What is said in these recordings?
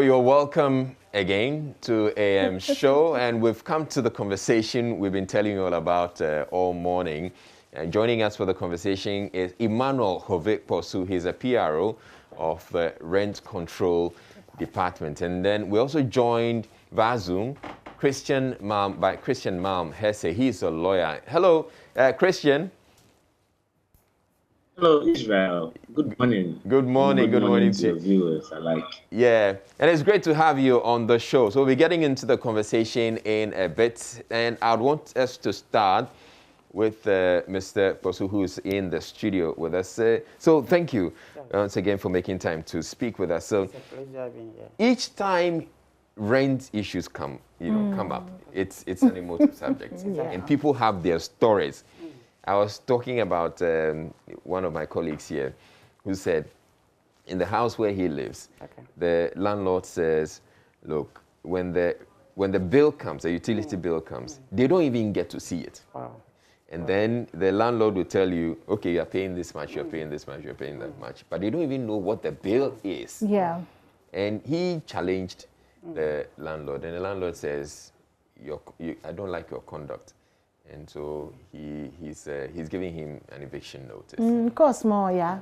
you're welcome again to AM show, and we've come to the conversation we've been telling you all about all morning. And joining us for the conversation is Emmanuel Hovik-Posu. He's a PRO of the Rent Control Department. And then we also joined via Zoom Christian Malm Hesse. He's a lawyer. Hello, Christian. Hello, Israel. Good morning. Good morning. Good morning to your viewers alike. Yeah, and it's great to have you on the show. So we're getting into the conversation in a bit, and I want us to start with Mr. Posu, who's in the studio with us. So thank you once again for making time to speak with us. So It's a pleasure being here. each time rent issues come up, it's an emotive subject, and people have their stories. I was talking about one of my colleagues here who said in the house where he lives, the landlord says, look, when the bill comes, the utility bill comes, they don't even get to see it. Wow. And then the landlord will tell you, okay, you're paying this much, you're paying this much, you're paying that much. But they don't even know what the bill is. Yeah. And he challenged the landlord, and the landlord says, I don't like your conduct. And so he's giving him an eviction notice. Cost more, yeah.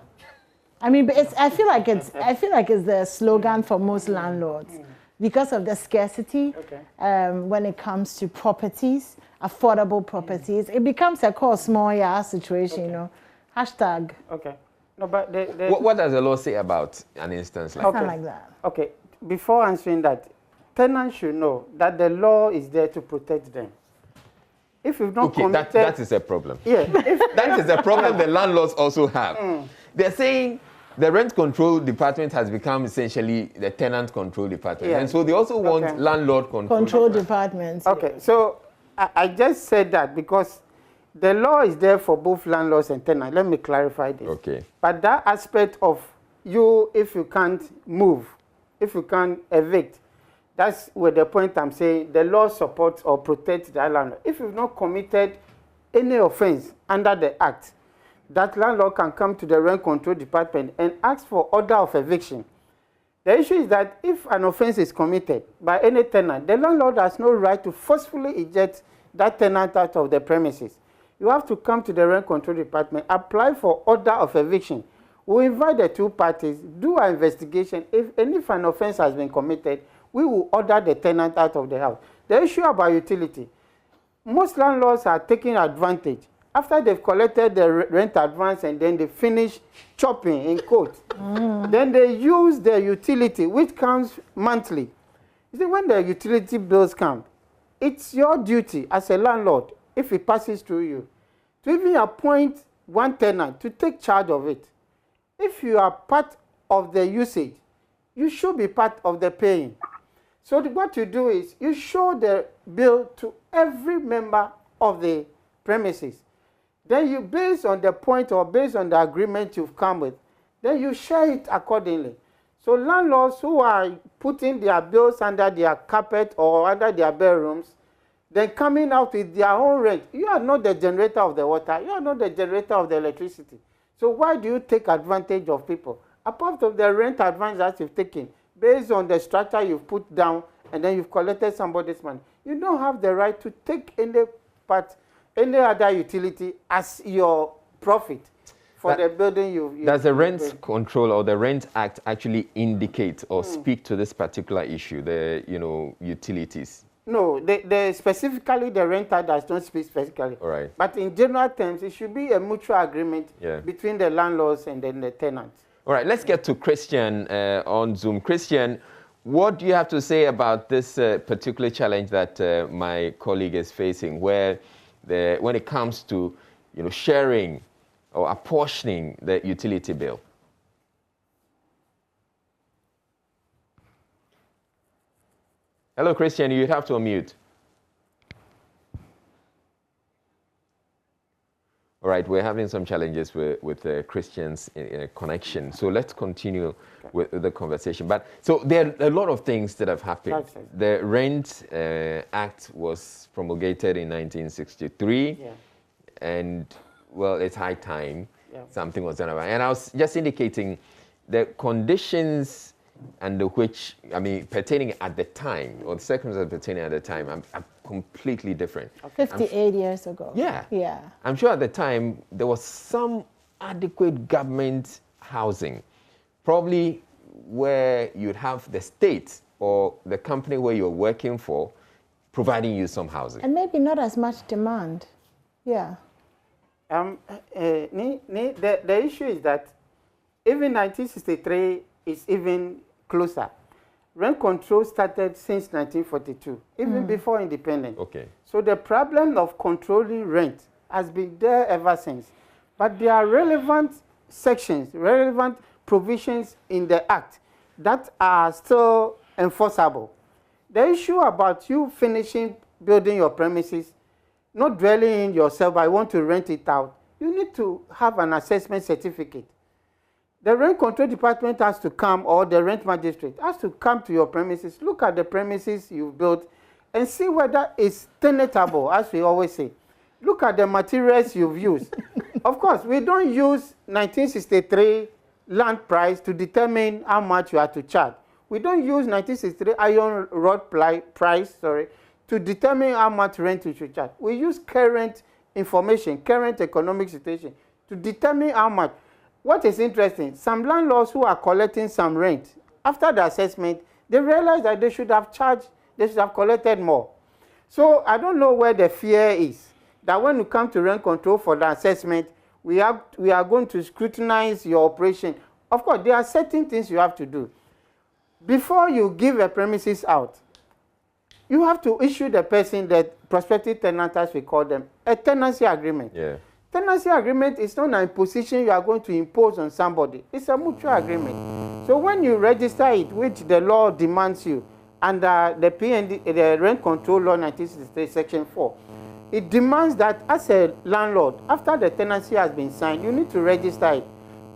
I mean, but I feel like it's the slogan for most landlords because of the scarcity. When it comes to properties, affordable properties, it becomes a cost more, yeah situation. You know, hashtag. Okay. No, but What does the law say about an instance like Something like that. Okay. Before answering that, tenants should know that the law is there to protect them. If you've not committed... that is a problem. Yeah. That is a problem the landlords also have. They're saying the rent control department has become essentially the tenant control department. Yeah. And so they also want landlord control departments. Okay, so I just said that because the law is there for both landlords and tenants. Let me clarify this. Okay. But that aspect of you, if you can't move, if you can't evict, that's where the point I'm saying the law supports or protects the landlord. If you've not committed any offense under the act, that landlord can come to the rent control department and ask for order of eviction. The issue is that if an offense is committed by any tenant, the landlord has no right to forcefully eject that tenant out of the premises. You have to come to the rent control department, apply for order of eviction. We invite the two parties, do an investigation. If an offense has been committed, we will order the tenant out of the house. The issue about utility, most landlords are taking advantage. After they've collected the rent advance and then they finish chopping in quote, then they use the utility, which comes monthly. You see, when the utility bills come, it's your duty as a landlord, if it passes through you, to even appoint one tenant to take charge of it. If you are part of the usage, you should be part of the paying. So what you do is you show the bill to every member of the premises. Then you, based on the point or based on the agreement you've come with, then you share it accordingly. So landlords who are putting their bills under their carpet or under their bedrooms, then coming out with their own rent, you are not the generator of the water, you are not the generator of the electricity. So why do you take advantage of people? Apart from the rent advance that you've taken, based on the structure you've put down, and then you've collected somebody's money, you don't have the right to take any other utility as your profit for the building you does the Rent Control or the Rent Act actually indicate or speak to this particular issue, the utilities? No, specifically the Rent Act does not speak specifically. All right. But in general terms, it should be a mutual agreement between the landlords and then the tenants. All right, let's get to Christian on Zoom. Christian, what do you have to say about this particular challenge that my colleague is facing, where when it comes to sharing or apportioning the utility bill? Hello, Christian, you'd have to unmute. All right, we're having some challenges with Christian's connection. So let's continue with the conversation. But so there are a lot of things that have happened. The Rent Act was promulgated in 1963. And, well, it's high time something was done about it. And I was just indicating the conditions and which, I mean, pertaining at the time, or the circumstances pertaining at the time, are completely different. 58 years ago. Yeah. Yeah. I'm sure at the time there was some adequate government housing, probably where you'd have the state or the company where you're working for providing you some housing. And maybe not as much demand. Yeah. The issue is that even 1963 is even closer. Rent control started since 1942, even before independence. Okay. So the problem of controlling rent has been there ever since. But there are relevant sections, relevant provisions in the Act that are still enforceable. The issue about you finishing building your premises, not dwelling in yourself, I want to rent it out, you need to have an assessment certificate. The rent control department has to come, or the rent magistrate has to come to your premises, look at the premises you've built, and see whether it's tenantable, as we always say. Look at the materials you've used. Of course, we don't use 1963 land price to determine how much you have to charge. We don't use 1963 iron rod price, to determine how much rent you should charge. We use current information, current economic situation, to determine how much. What is interesting, some landlords who are collecting some rent, after the assessment, they realize that they should have collected more. So I don't know where the fear is, that when you come to rent control for the assessment, we are going to scrutinize your operation. Of course, there are certain things you have to do. Before you give a premises out, you have to issue the person, the prospective tenant, as we call them, a tenancy agreement. Yeah. Tenancy agreement is not an imposition you are going to impose on somebody. It's a mutual agreement. So when you register it, which the law demands you, under the PND, the Rent Control Law 1963, Section 4, it demands that as a landlord, after the tenancy has been signed, you need to register it.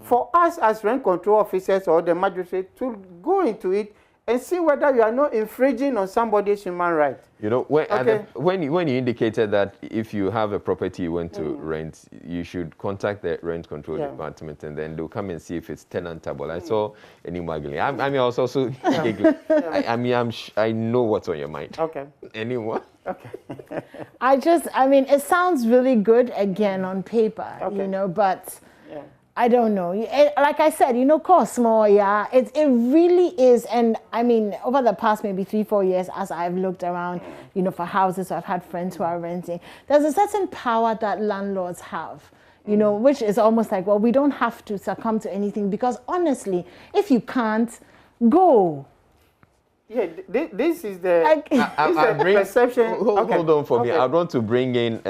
For us as rent control officers or the magistrate to go into it and see whether you are not infringing on somebody's human right. You know, when you indicated that if you have a property you want to rent, you should contact the rent control department, and then they'll come and see if it's tenantable. I saw any muggling. I mean, I was also giggling. I know what's on your mind. Okay. Anyone? Okay. I mean, it sounds really good again on paper, you know, but I don't know. Like I said, you know, cost more, yeah. It really is. And I mean, over the past maybe 3-4 years, as I've looked around, you know, for houses, so I've had friends who are renting, there's a certain power that landlords have, you know, which is almost like, well, we don't have to succumb to anything, because honestly, if you can't, go. Yeah, this is the perception. Hold on for me. I want to bring in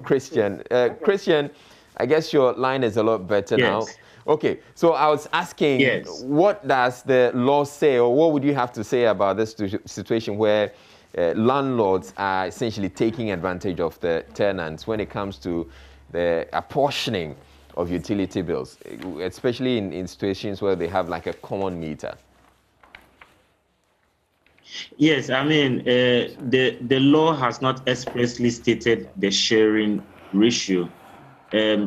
Christian. Christian, I guess your line is a lot better now. Okay, so I was asking, what does the law say, or what would you have to say about this situation where landlords are essentially taking advantage of the tenants when it comes to the apportioning of utility bills, especially in situations where they have like a common meter? Yes, I mean, the law has not expressly stated the sharing ratio.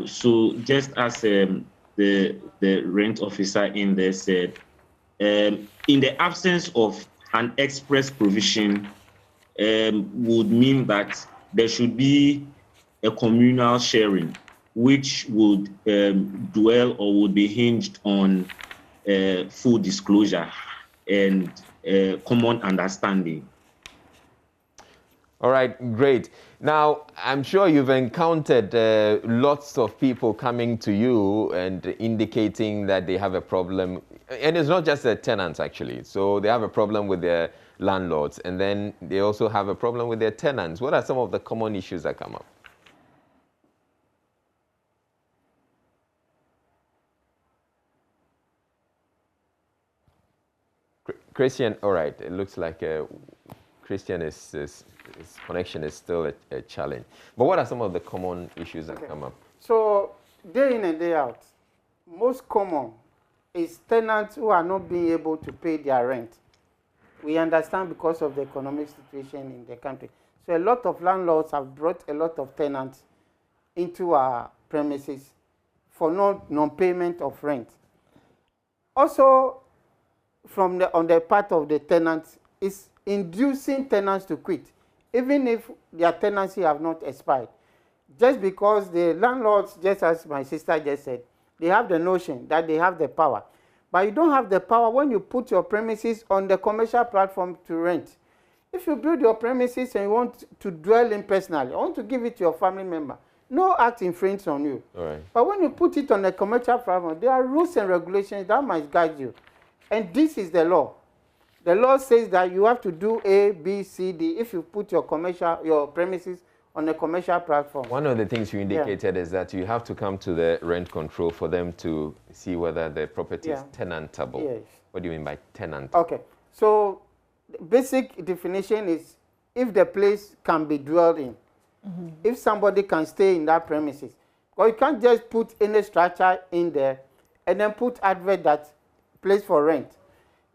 So just as the rent officer in there said, in the absence of an express provision, would mean that there should be a communal sharing, which would dwell or would be hinged on full disclosure and common understanding. All right, great. Now, I'm sure you've encountered lots of people coming to you and indicating that they have a problem. And it's not just the tenants, actually. So they have a problem with their landlords, and then they also have a problem with their tenants. What are some of the common issues that come up? Christian, all right, it looks like Christian his connection is still a challenge. But what are some of the common issues that come up? So, day in and day out, most common is tenants who are not being able to pay their rent. We understand because of the economic situation in the country. So a lot of landlords have brought a lot of tenants into our premises for non-payment of rent. Also, on the part of the tenants is inducing tenants to quit, even if their tenancy have not expired. Just because the landlords, just as my sister just said, they have the notion that they have the power. But you don't have the power when you put your premises on the commercial platform to rent. If you build your premises and you want to dwell in personally, you want to give it to your family member, no act infringes on you. All right. But when you put it on a commercial platform, there are rules and regulations that must guide you. And this is the law. The law says that you have to do A, B, C, D if you put your premises on a commercial platform. One of the things you indicated is that you have to come to the rent control for them to see whether the property is tenantable. Yes. What do you mean by tenant? Okay. So the basic definition is if the place can be dwelled in. If somebody can stay in that premises. Or you can't just put any structure in there and then put advert that place for rent.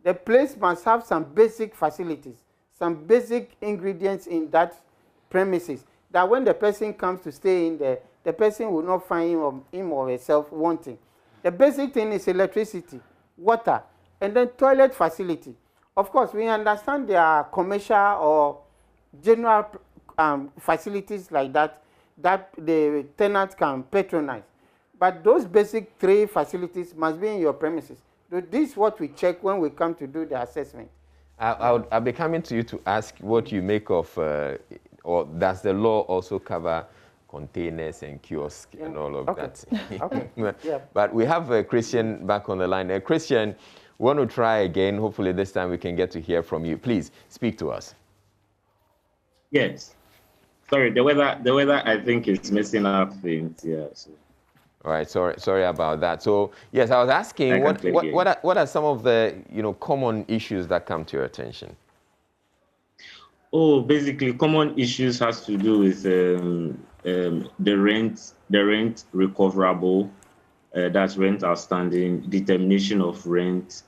The place must have some basic facilities, some basic ingredients in that premises, that when the person comes to stay in there, the person will not find him or herself wanting. The basic thing is electricity, water, and then toilet facility. Of course, we understand there are commercial or general facilities like that the tenant can patronize. But those basic 3 facilities must be in your premises. So this is what we check when we come to do the assessment. I'll be coming to you to ask what you make of, or does the law also cover containers and kiosks and all of that? Okay. But we have Christian back on the line. Christian, we want to try again. Hopefully this time we can get to hear from you. Please speak to us. Yes. Sorry, the weather I think is messing up things. Yeah. So. All right, sorry about that. So yes, I was asking what are some of the common issues that come to your attention? Oh, basically, common issues has to do with the rent recoverable, that's rent outstanding, determination of rent,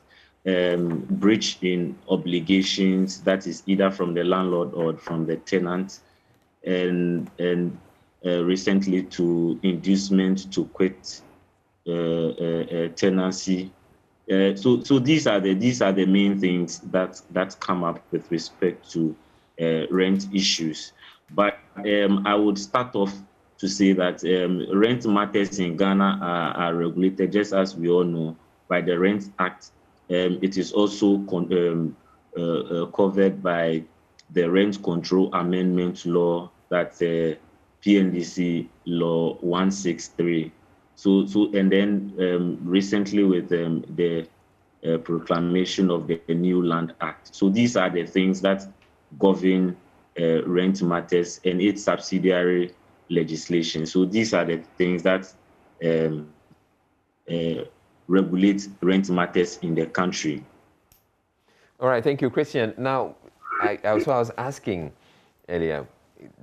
breach in obligations, that is either from the landlord or from the tenant, and recently to inducement to quit tenancy. So these are the main things that come up with respect to rent issues. But I would start off to say that rent matters in Ghana are regulated, just as we all know, by the Rent Act. It is also covered by the Rent Control Amendment Law, that's PNDC Law 163. So and then recently with the proclamation of the New Land Act. So these are the things that govern rent matters and its subsidiary legislation. So these are the things that regulate rent matters in the country. All right, thank you, Christian. Now, I was asking earlier,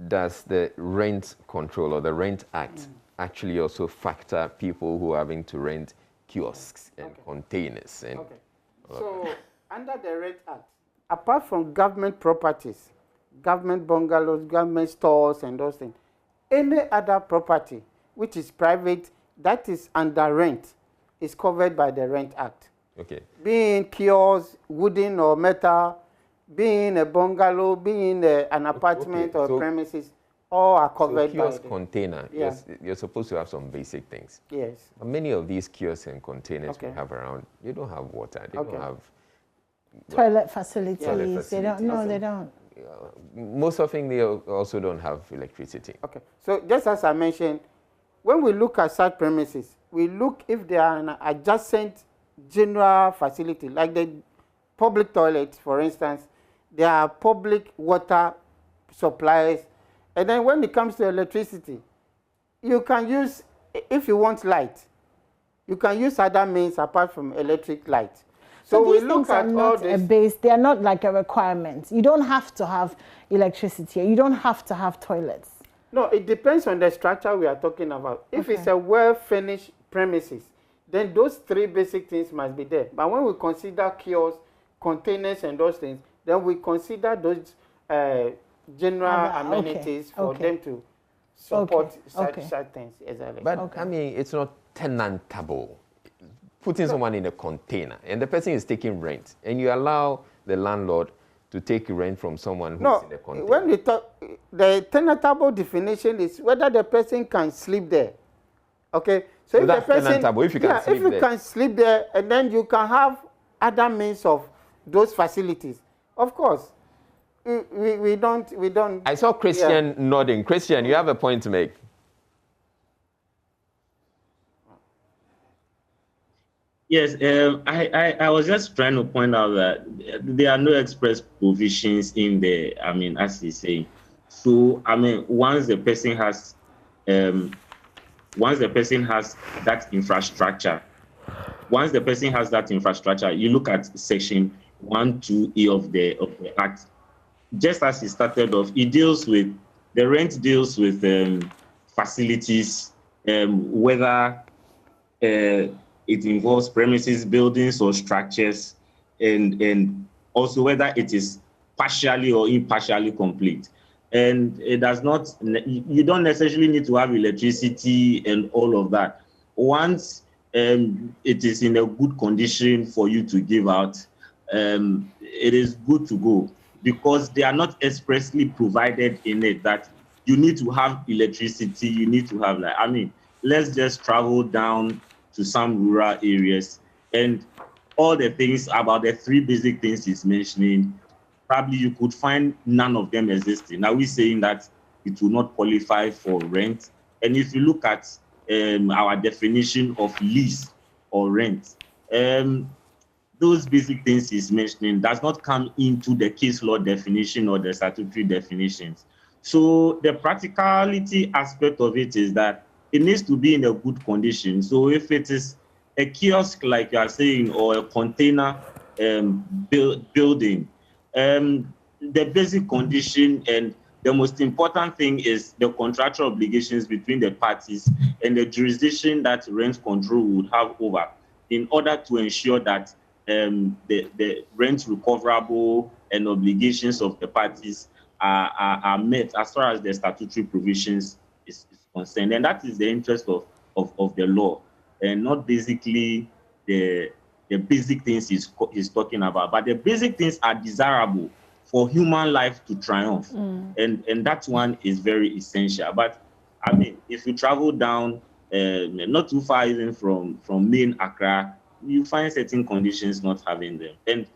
does the Rent Control or the Rent Act actually also factor people who are having to rent kiosks and containers? And So, under the Rent Act, apart from government properties, government bungalows, government stores, and those things, any other property which is private that is under rent is covered by the Rent Act. Okay. Being kiosks, wooden or metal, being a bungalow, being an apartment or premises, all are covered by kiosk container. Yes, you're supposed to have some basic things. Yes. But many of these kiosks and containers we have around, they don't have water. They don't have toilet facilities. They don't. No, they don't. Most often they also don't have electricity. Okay. So just as I mentioned, when we look at such premises, we look if they are an adjacent general facility, like the public toilets, for instance. There are public water supplies. And then when it comes to electricity, you can use, if you want light, you can use other means apart from electric light. So we look at all this. Base, they are not like a requirement. You don't have to have electricity. You don't have to have toilets. No, it depends on the structure we are talking about. If it's a well-furnished premises, then those 3 basic things must be there. But when we consider kiosks, containers, and those things, then we consider those general amenities for them to support such things. Exactly. But I mean, it's not tenantable. putting someone in a container and the person is taking rent and you allow the landlord to take rent from someone who's in the container. When we talk, the tenantable definition is whether the person can sleep there. Okay? So if the person, tenantable, if you can sleep there. can sleep there and then you can have other means of those facilities. Of course. We don't. I saw Christian nodding. Christian, you have a point to make. Yes, I was just trying to point out that there are no express provisions in there. I mean, as he's saying. So, I mean, once the person has that infrastructure, you look at section 1(2)(a) of the Act. Just as he started off, the rent deals with facilities, whether it involves premises, buildings, or structures, and also whether it is partially or impartially complete. And it does not, you don't necessarily need to have electricity and all of that. Once it is in a good condition for you to give out, it is good to go, because they are not expressly provided in it that you need to have electricity, you need to have like, I mean, let's just travel down to some rural areas and all the things about the three basic things he's mentioning, probably you could find none of them existing. Now we're saying that it will not qualify for rent. And if you look at our definition of lease or rent, those basic things he's mentioning does not come into the case law definition or the statutory definitions. So the practicality aspect of it is that it needs to be in a good condition. So if it is a kiosk, like you are saying, or a container building, the basic condition and the most important thing is the contractual obligations between the parties and the jurisdiction that rent control would have over, in order to ensure that the rent recoverable and obligations of the parties are met as far as the statutory provisions is concerned. And that is the interest of the law, and not basically the basic things he's talking about. But the basic things are desirable for human life to triumph. And that one is very essential. But I mean, if you travel down, not too far even from main Accra, you find certain conditions not having them. And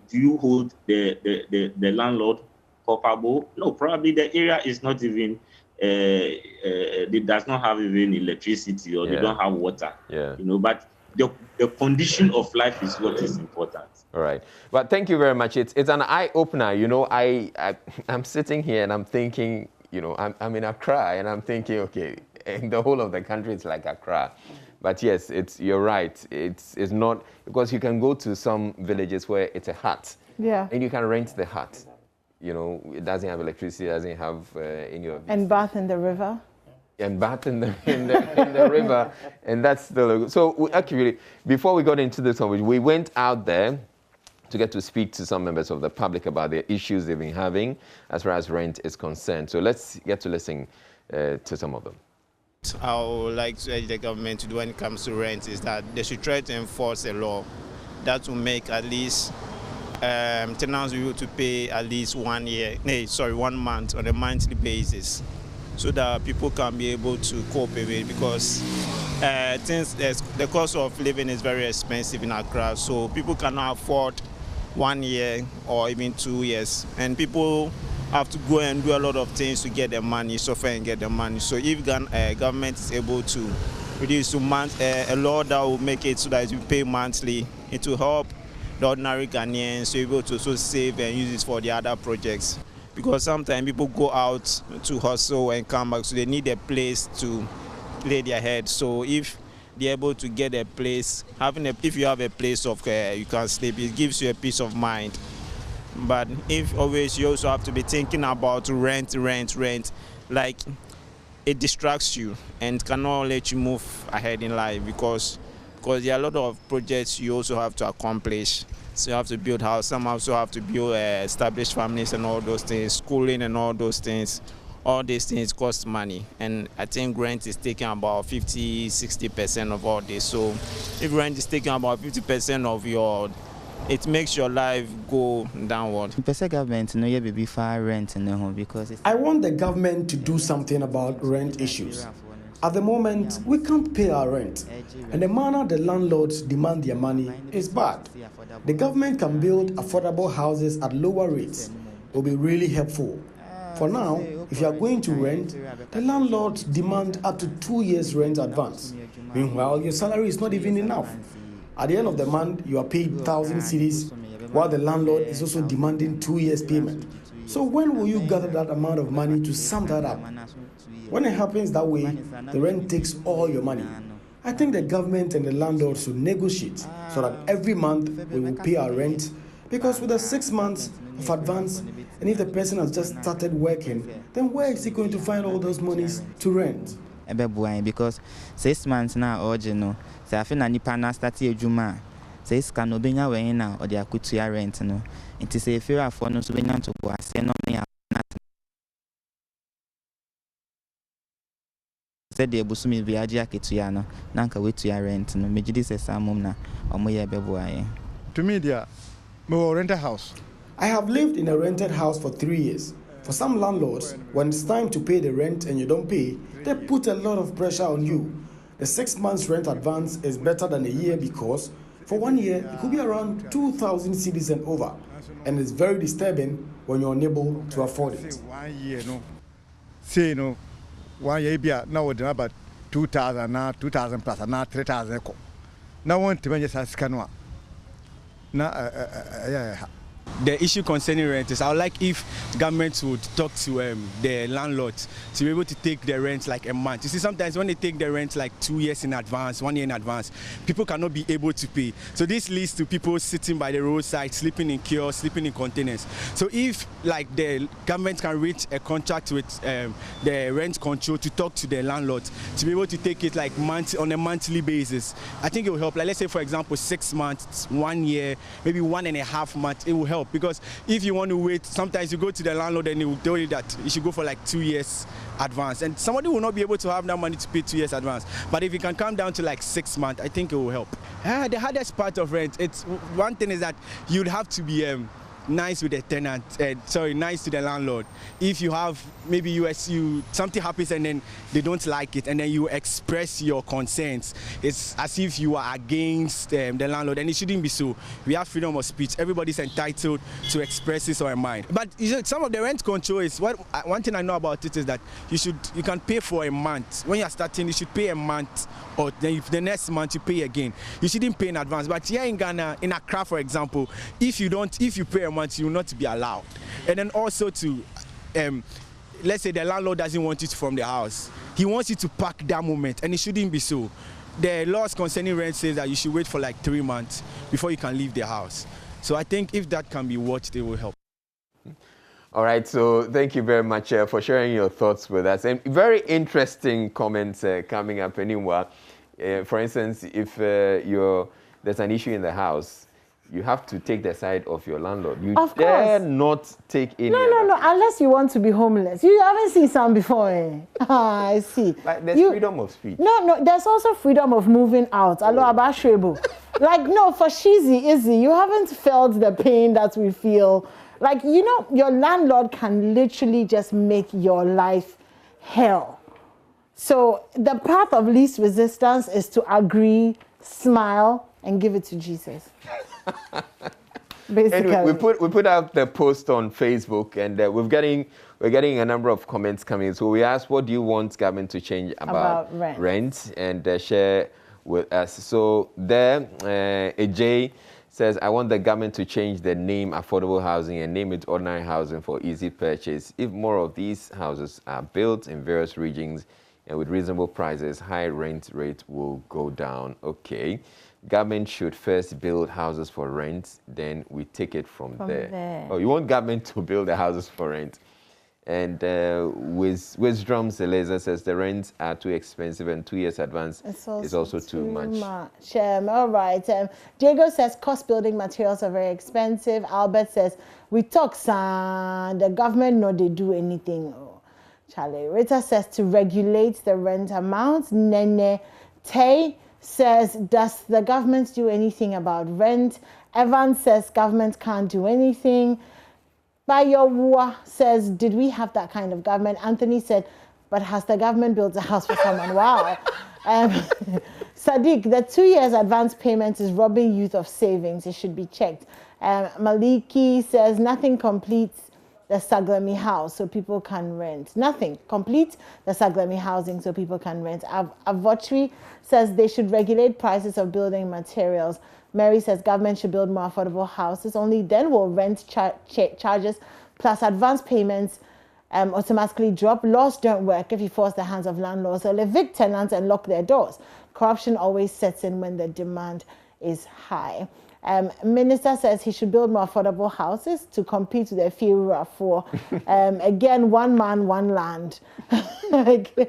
do you hold the landlord culpable? No, probably the area is not even, it does not have even electricity, or they don't have water. You know, but the condition of life is what is important. All right. But thank you very much. It's an eye-opener. You know, I'm sitting here and I'm thinking, you know, I'm in Accra and I'm thinking, okay, in the whole of the country it's like Accra. But yes, you're right. It's not, because you can go to some villages where it's a hut. Yeah. And you can rent the hut. You know, it doesn't have electricity, it doesn't have any of this. And bath in the river. And bath in the river. And that's still, so actually, before we got into this one, we went out there to get to speak to some members of the public about the issues they've been having as far as rent is concerned. So let's get to listen to some of them. I would like to urge the government to do when it comes to rent is that they should try to enforce a law that will make at least tenants will be able to pay at least 1 month on a monthly basis, so that people can be able to cope with it, because the cost of living is very expensive in Accra, so people cannot afford 1 year or even 2 years, and people have to go and do a lot of things to get the money, suffer and get the money. So if government is able to reduce to a law that will make it so that you pay monthly, it will help the ordinary Ghanaians to be able to also save and use it for the other projects. Because sometimes people go out to hustle and come back, so they need a place to lay their head. So if they're able to get a place, if you have a place of you can sleep, it gives you a peace of mind. But if always you also have to be thinking about rent, like it distracts you and cannot let you move ahead in life, because there are a lot of projects you also have to accomplish. So you have to build house, some also have to build established families and all those things, schooling and all those things. all these things cost money, and I think rent is taking about 50-60% of all this. So if rent is taking about 50% of your, it makes your life go downward. Government no yeah baby far rent no because I want the government to do something about rent issues. At the moment, we can't pay our rent, and the manner the landlords demand their money is bad. The government can build affordable houses at lower rates. It will be really helpful. For now, if you are going to rent, the landlords demand up to 2 years rent advance. Meanwhile, your salary is not even enough. At the end of the month, you are paid 1,000 cedis, while the landlord is also demanding 2 years payment. So when will you gather that amount of money to sum that up? When it happens that way, the rent takes all your money. I think the government and the landlord should negotiate so that every month we will pay our rent, because with the 6 months of advance, and if the person has just started working, then where is he going to find all those monies to rent? Because 6 months now or no, so I feel na nipa na start ejuma. Say scan no benya we na or dey akutu rent no. It say if you afford no so benya to go ase no me said the busumi bi agi aketua no nanka wetua rent no megidi se samum na omoye beboaye. To me there me rent a house. I have lived in a rented house for 3 years. For some landlords, when it's time to pay the rent and you don't pay, they put a lot of pressure on you. The 6 months rent advance is better than a year because for 1 year, it could be around 2,000 cedis and over. And it's very disturbing when you're unable to afford it. 1 year, no. Say, no, 1 year, be now about 2,000, now 2,000 plus, now 3,000. Now, one to just ask Canua. Now, yeah. The issue concerning rent is I would like if government would talk to the landlords to be able to take the rent like a month. You see, sometimes when they take the rent like 2 years in advance, 1 year in advance, people cannot be able to pay. So this leads to people sitting by the roadside, sleeping in kiosks, sleeping in containers. So if like the government can reach a contract with the rent control to talk to the landlords to be able to take it like on a monthly basis, I think it will help. Like let's say for example 6 months, 1 year, maybe 1.5 months, it will help. Because if you want to wait, sometimes you go to the landlord and he will tell you that you should go for like 2 years advance, and somebody will not be able to have that money to pay 2 years advance. But if you can come down to like 6 months, I think it will help. The hardest part of rent, it's one thing is that you'd have to be nice with the tenant, nice to the landlord. If you have maybe something happens and then they don't like it and then you express your concerns, it's as if you are against the landlord, and it shouldn't be so. We have freedom of speech. Everybody's entitled to express his or her mind. But some of the rent control is one thing I know about it is that you can pay for a month. When you're starting, you should pay a month, or then the next month you pay again. You shouldn't pay in advance. But here in Ghana, in Accra for example, if you pay a month, you will not be allowed. And then also to let's say the landlord doesn't want it from the house, he wants you to pack that moment, and it shouldn't be so. The laws concerning rent says that you should wait for like 3 months before you can leave the house. So I think if that can be watched, it will help. All right, so thank you very much for sharing your thoughts with us. And very interesting comments coming up anywhere. For instance, if there's an issue in the house, you have to take the side of your landlord. You dare not take any. No, unless you want to be homeless. You haven't seen some before, eh? I see. Like there's freedom of speech. No, there's also freedom of moving out. Like, no, for Izzy, you haven't felt the pain that we feel. Like, your landlord can literally just make your life hell. So the path of least resistance is to agree, smile, and give it to Jesus. Basically. Anyway, we put out the post on Facebook, and we're getting a number of comments coming. So we asked, what do you want government to change about rent? And share with us. So there, AJ says, I want the government to change the name affordable housing and name it ordinary housing for easy purchase. If more of these houses are built in various regions and with reasonable prices, high rent rate will go down. Okay. Government should first build houses for rent, then we take it from there. Oh, you want government to build the houses for rent? And Wisdom Seleza says the rents are too expensive and 2 years advance is also too much. All right. Diego says cost building materials are very expensive. Albert says we talk, son, the government no they do anything. Charlie. Rita says to regulate the rent amount. Nene Tay says, does the government do anything about rent? Evan says government can't do anything. Bayowa says, did we have that kind of government? Anthony said, but has the government built a house for someone? Wow. Sadiq, the 2 years advance payment is robbing youth of savings. It should be checked. Maliki says, nothing completes the Saglami house so people can rent. Nothing. Complete the Saglami housing so people can rent. Avotri says they should regulate prices of building materials. Mary says government should build more affordable houses. Only then will rent charges plus advance payments automatically drop. Laws don't work if you force the hands of landlords. They'll evict tenants and lock their doors. Corruption always sets in when the demand is high. Minister says he should build more affordable houses to compete with the Fiura for, again, one man, one land. 1D,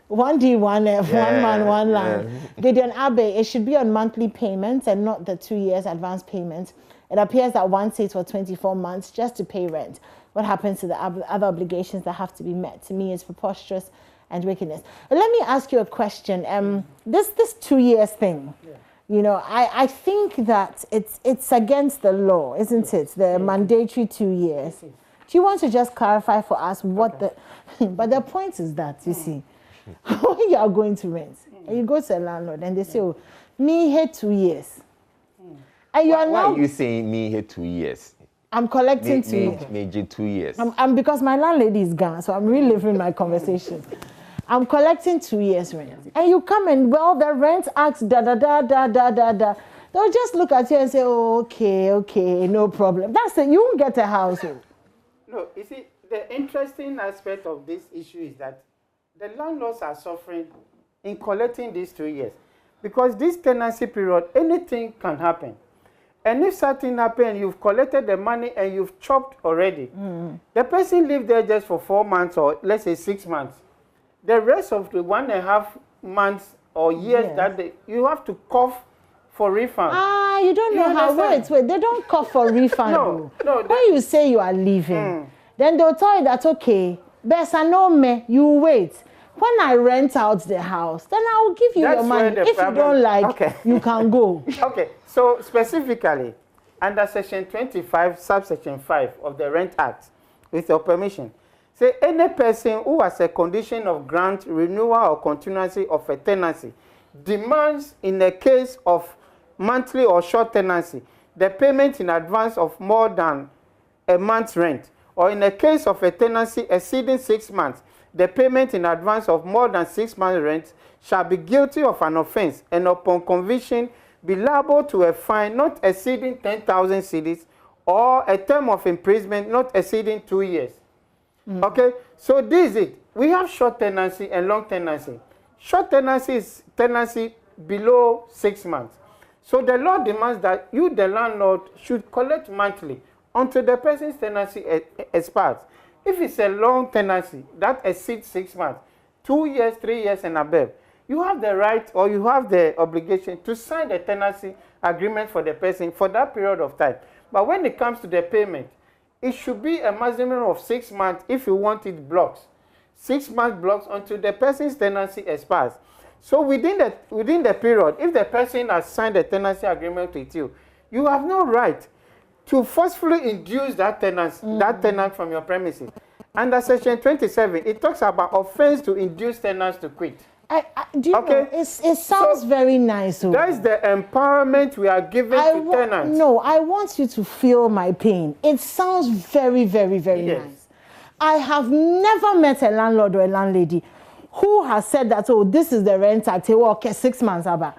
1F, one man, one land. Gideon Abe, it should be on monthly payments and not the 2 years advance payments. It appears that one stays for 24 months just to pay rent. What happens to the other obligations that have to be met? To me, is preposterous and wickedness. Let me ask you a question. This 2 years thing. Yeah. You know, I think that it's against the law, isn't it? The mandatory 2 years. Do you want to just clarify for us what the... But the point is that, you see, when you are going to rent, and you go to a landlord and they say, oh, me here 2 years. And you are now... Why are you saying me here 2 years? I'm collecting 2 years. Major 2 years. I'm because my landlady is gone, so I'm reliving my conversation. I'm collecting 2 years rent. And you come and, well, the rent acts da-da-da-da-da-da-da. They'll just look at you and say, oh, okay, no problem. That's it. You won't get a house. No, you see, the interesting aspect of this issue is that the landlords are suffering in collecting these 2 years. Because this tenancy period, anything can happen. And if something happens, you've collected the money and you've chopped already. The person lived there just for 4 months or let's say 6 months. The rest of the 1.5 months or years that you have to cough for refund. You don't know how. Wait. They don't cough for refund. No. When you say you are leaving, then they'll tell you that, okay, Besa no me, you wait. When I rent out the house, then I will give you your money. If you don't like, you can go. Okay, so specifically, under Section 25, subsection 5 of the Rent Act, with your permission, say any person who has a condition of grant, renewal, or continuance of a tenancy demands, in the case of monthly or short tenancy, the payment in advance of more than a month's rent, or in the case of a tenancy exceeding 6 months, the payment in advance of more than 6 months' rent, shall be guilty of an offense and upon conviction be liable to a fine not exceeding 10,000 cedis or a term of imprisonment not exceeding 2 years. Okay, so this is it. We have short tenancy and long tenancy. Short tenancy is tenancy below 6 months. So the law demands that you, the landlord, should collect monthly until the person's tenancy expires. If it's a long tenancy that exceeds 6 months, 2 years, 3 years and above, you have the right or you have the obligation to sign the tenancy agreement for the person for that period of time. But when it comes to the payment, it should be a maximum of 6 months if you want it blocks. 6 months blocks until the person's tenancy expires. So within the period, if the person has signed a tenancy agreement with you, you have no right to forcefully induce that tenant from your premises. Under Section 27, it talks about offense to induce tenants to quit. Do you know, it sounds very nice. That is the empowerment we are giving to tenants. No, I want you to feel my pain. It sounds very, very, very nice. I have never met a landlord or a landlady who has said that, oh, this is the rent I take, okay, 6 months. I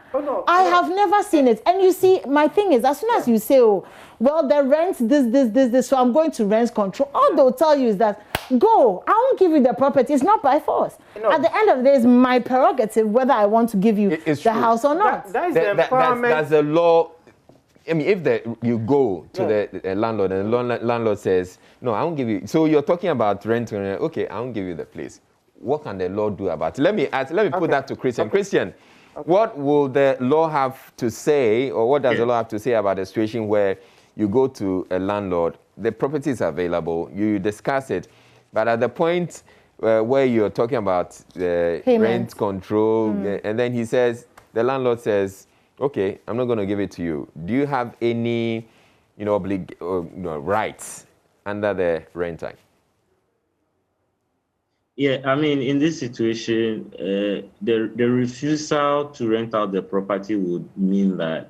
have never seen it. And you see, my thing is, as soon as you say, oh, well, the rent, this, so I'm going to rent control, all they'll tell you is that, go, I won't give you the property. It's not by force. At the end of the day, it's my prerogative whether I want to give you the house or not. That is the empowerment. That's the law. I mean, if you go to the landlord and the landlord says, no, I won't give you. So you're talking about rent. Okay, I won't give you the place. What can the law do about it? Let me put that to Christian. Christian, what will the law have to say, or what does the law have to say about a situation where you go to a landlord, the property is available, you discuss it, but at the point where you're talking about rent control, and then he says, the landlord says, okay, I'm not going to give it to you. Do you have any, rights under the Rent Act? Yeah, I mean, in this situation, the refusal to rent out the property would mean that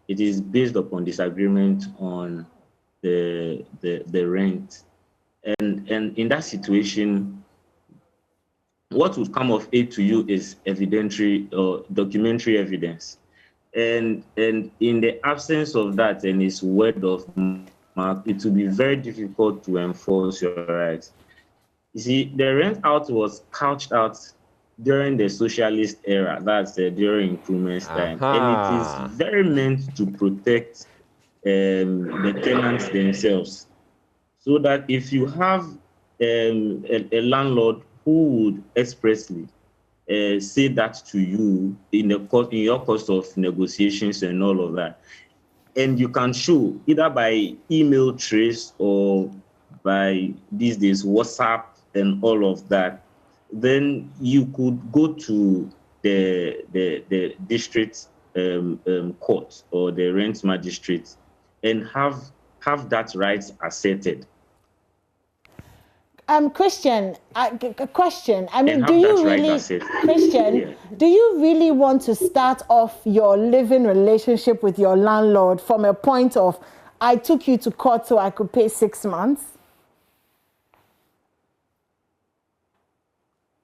it is based upon disagreement on the rent, and in that situation, what would come of aid to you is evidentiary or documentary evidence, and in the absence of that and its word of mouth, it will be very difficult to enforce your rights. You see, the rent out was couched out during the socialist era, that's during Nkrumah's time, and it is very meant to protect the tenants themselves, so that if you have a landlord who would expressly say that to you in your course of negotiations and all of that, and you can show either by email trace or by these days WhatsApp and all of that, then you could go to the district court or the rent magistrate and have that right asserted. Christian, a question. I mean, do you really, Christian, do you really want to start off your living relationship with your landlord from a point of, I took you to court so I could pay 6 months?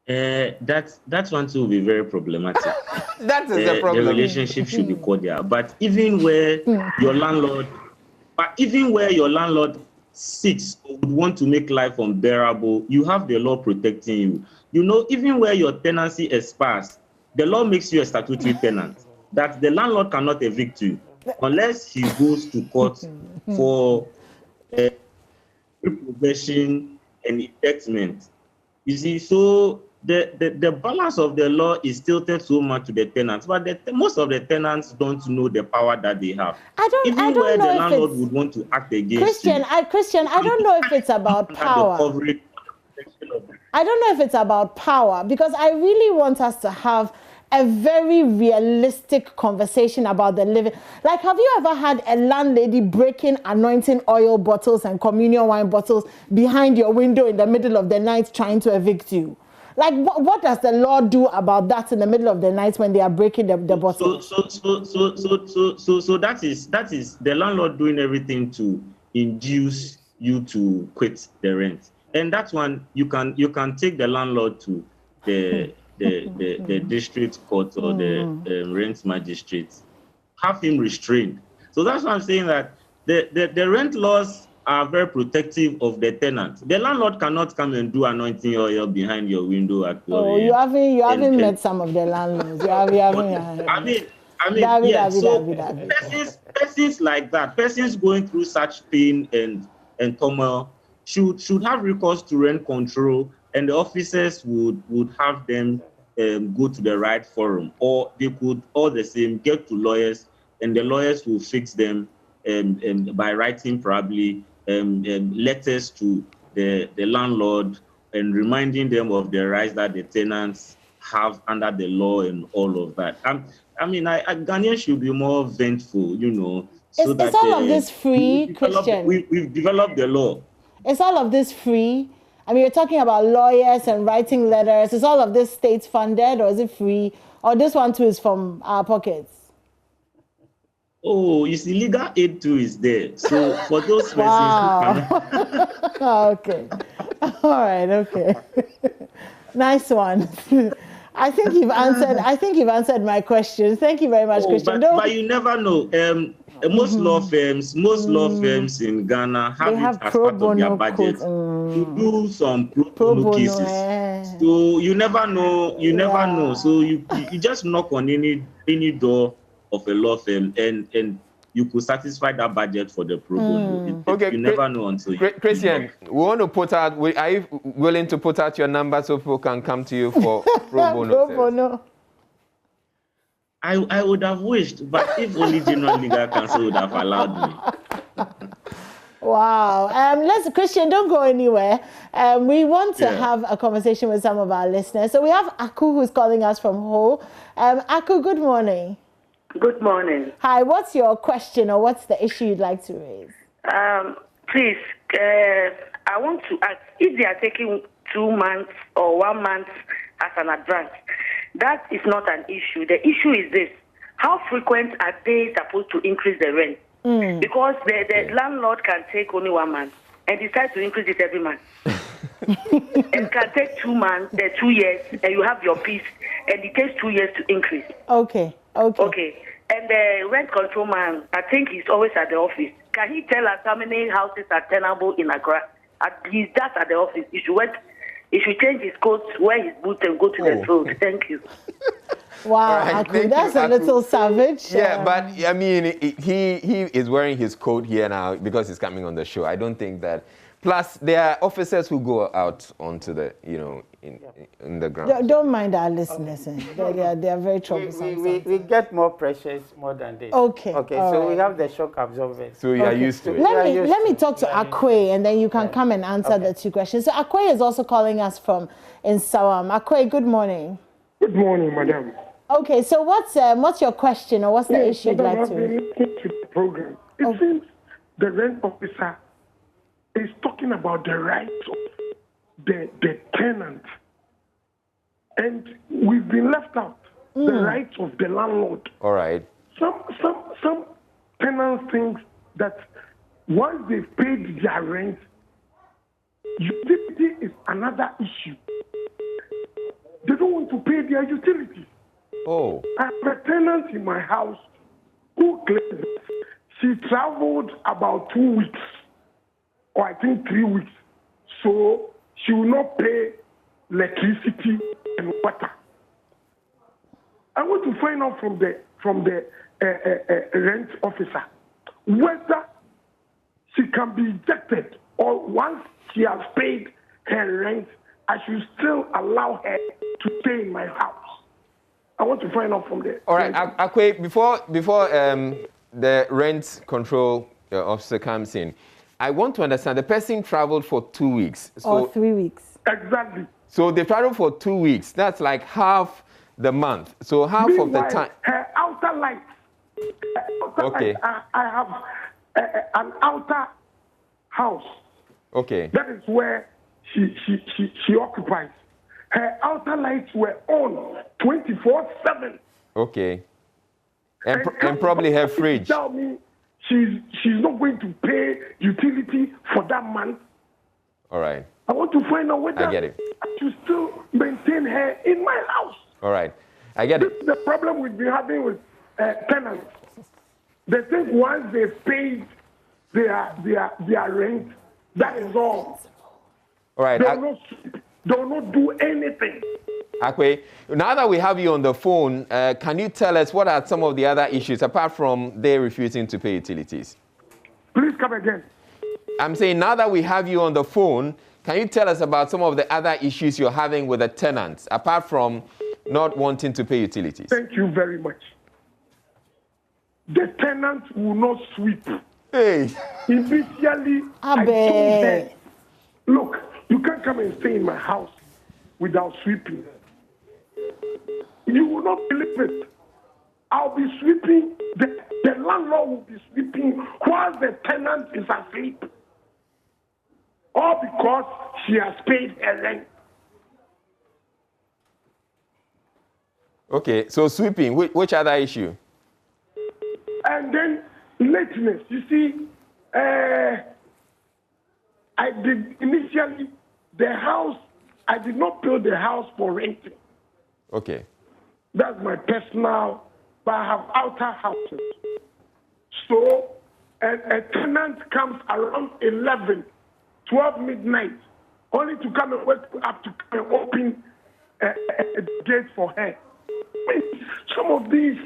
That one too will be very problematic. That is the problem. The relationship should be cordial, but even where your landlord, seeks or would want to make life unbearable, you have the law protecting you. You know, even where your tenancy expires, the law makes you a statutory tenant, that the landlord cannot evict you unless he goes to court for repossession and ejectment. You see, so the balance of the law is tilted so much to the tenants, but most of the tenants don't know the power that they have. I don't know the if landlord would want to act against Christian, I don't know if it's about power. I don't know if it's about power, because I really want us to have a very realistic conversation about the living. Like, have you ever had a landlady breaking anointing oil bottles and communion wine bottles behind your window in the middle of the night trying to evict you? Like, what does the law do about that in the middle of the night when they are breaking the bottles? So that is the landlord doing everything to induce you to quit the rent. And that one, you can take the landlord to the district court or the rent magistrate, have him restrained. So that's why I'm saying that the rent laws are very protective of the tenant. The landlord cannot come and do anointing oil behind your window at 12 Oh, you haven't met some of the landlords. Persons like that, persons going through such pain and turmoil should have recourse to rent control, and the officers would have them go to the right forum, or they could all the same get to lawyers, and the lawyers will fix them by writing probably letters to the landlord and reminding them of the rights that the tenants have under the law and all of that. Ghanaians should be more vengeful, you know. So is all of this free, Christian? We've developed the law. Is all of this free? I mean, you're talking about lawyers and writing letters. Is all of this state funded, or is it free? Or this one too is from our pockets? Oh, you see, legal aid too is there. So for those persons wow. Okay. All right. Okay. Nice one. I think you've answered my question. Thank you very much, Christian. But you never know. Most law firms in Ghana have it as part of their budget to do some pro bono cases. So you never know. Know. So you just knock on any door of a law firm and you could satisfy that budget for the pro bono. You never know until you. Christian, we want to put out. Are you willing to put out your number so people can come to you for pro bono? Pro bono. I would have wished, but if only General Legal Council would have allowed me. Wow. Christian, don't go anywhere. We want to have a conversation with some of our listeners. So we have Aku who's calling us from Ho. Aku, good morning. Good morning. Hi, what's your question or what's the issue you'd like to raise? Please, I want to ask if they are taking 2 months or 1 month as an advance. That is not an issue. The issue is this. How frequent are they supposed to increase the rent? Because the landlord can take only 1 month and decide to increase it every month. It can take 2 months, 2 years, and you have your peace, and it takes 2 years to increase. Okay. And the rent control man, I think he's always at the office. Can he tell us how many houses are tenable in Accra? He's just at the office. He should change his coat, wear his boots, and go to the road. Thank you. Wow, right, Aku, that's a little savage. Yeah, but I mean, he is wearing his coat here now because he's coming on the show. I don't think that. Plus, there are officers who go out onto the, in the ground. Don't mind our listeners. They are very troublesome. We get more pressures more than this. Okay. So we have the shock absorbers. So you are used to it. Let me talk to Akwe, and then you can come and answer the 2 questions. So Akwe is also calling us from in Sawam. Akwe, good morning. Good morning, madam. Okay, so what's your question or what's the issue you'd like to raise? To the program. It seems the rent officer is talking about the rights of the tenant, and we've been left out. The rights of the landlord. All right. Some tenants think that once they've paid their rent, utility is another issue. They don't want to pay their utilities. Oh. I have a tenant in my house who claims she traveled about 2 weeks, or I think 3 weeks, so she will not pay electricity and water. I want to find out from the rent officer whether she can be ejected, or once she has paid her rent, I should still allow her to stay in my house. I want to find out from there. All right, Akwe, before the rent control officer comes in, I want to understand, the person traveled for 2 weeks. Or 3 weeks. Exactly. So they traveled for 2 weeks. That's like half the month. So half of the time. Her outer lights. Okay. I have an outer house. Okay. That is where she occupies. Her outer lights were on 24/7. Okay. And probably her fridge. Tell me she's not going to pay utility for that month. All right. I want to find out whether I get it. I should still maintain her in my house. All right. I get This it. is the problem we've been having with tenants. They think once they've paid their rent, that is all. All right. They will not do anything. Akwe, now that we have you on the phone, can you tell us what are some of the other issues apart from they refusing to pay utilities? Please come again. I'm saying now that we have you on the phone, can you tell us about some of the other issues you're having with the tenants apart from not wanting to pay utilities? Thank you very much. The tenant will not sweep. Hey. Initially, I told her, look, you can't come and stay in my house without sweeping. You will not believe it. I'll be sweeping. The landlord will be sweeping while the tenant is asleep. All because she has paid her rent. Okay, so sweeping, which other issue? And then lateness. You see, I did initially the house. I did not build the house for renting. Okay. That's my personal, but I have outer houses. So a tenant comes around 11, 12 midnight, only to come and wake up to come and open a gate for her. Some of these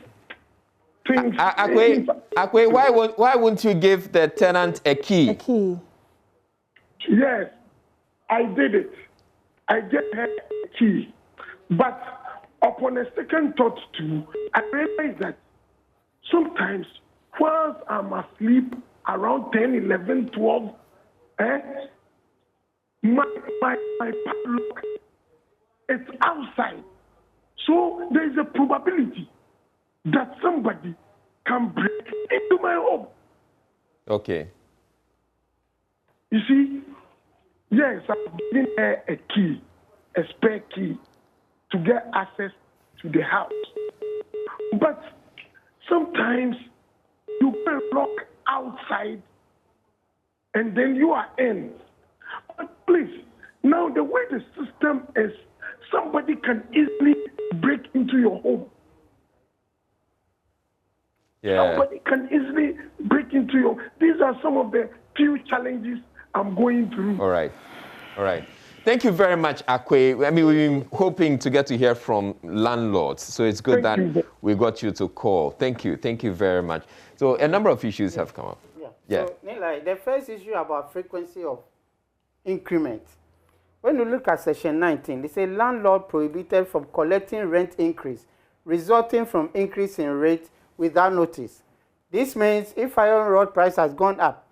things. Akwe, why wouldn't you give the tenant a key? A key. Yes, I did it. I gave her a key. But upon a second thought too, I realized that sometimes whilst I'm asleep around 10, 11, 12. My padlock, it's outside. So there is a probability that somebody can break into my home. Okay. You see, yes, I'm giving her a key, a spare key, to get access to the house. But sometimes you can lock outside and then you are in. But please, now the way the system is, somebody can easily break into your home. Yeah. Somebody can easily break into your. These are some of the few challenges I'm going through. All right. All right. Thank you very much, Akwe. I mean, we've been hoping to get to hear from landlords, so it's good that we got you to call. Thank you. Thank you very much. So a number of issues have come up. So, Nila, the first issue about frequency of increment. When you look at Section 19, they say landlord prohibited from collecting rent increase resulting from increase in rate without notice. This means if iron rod price has gone up,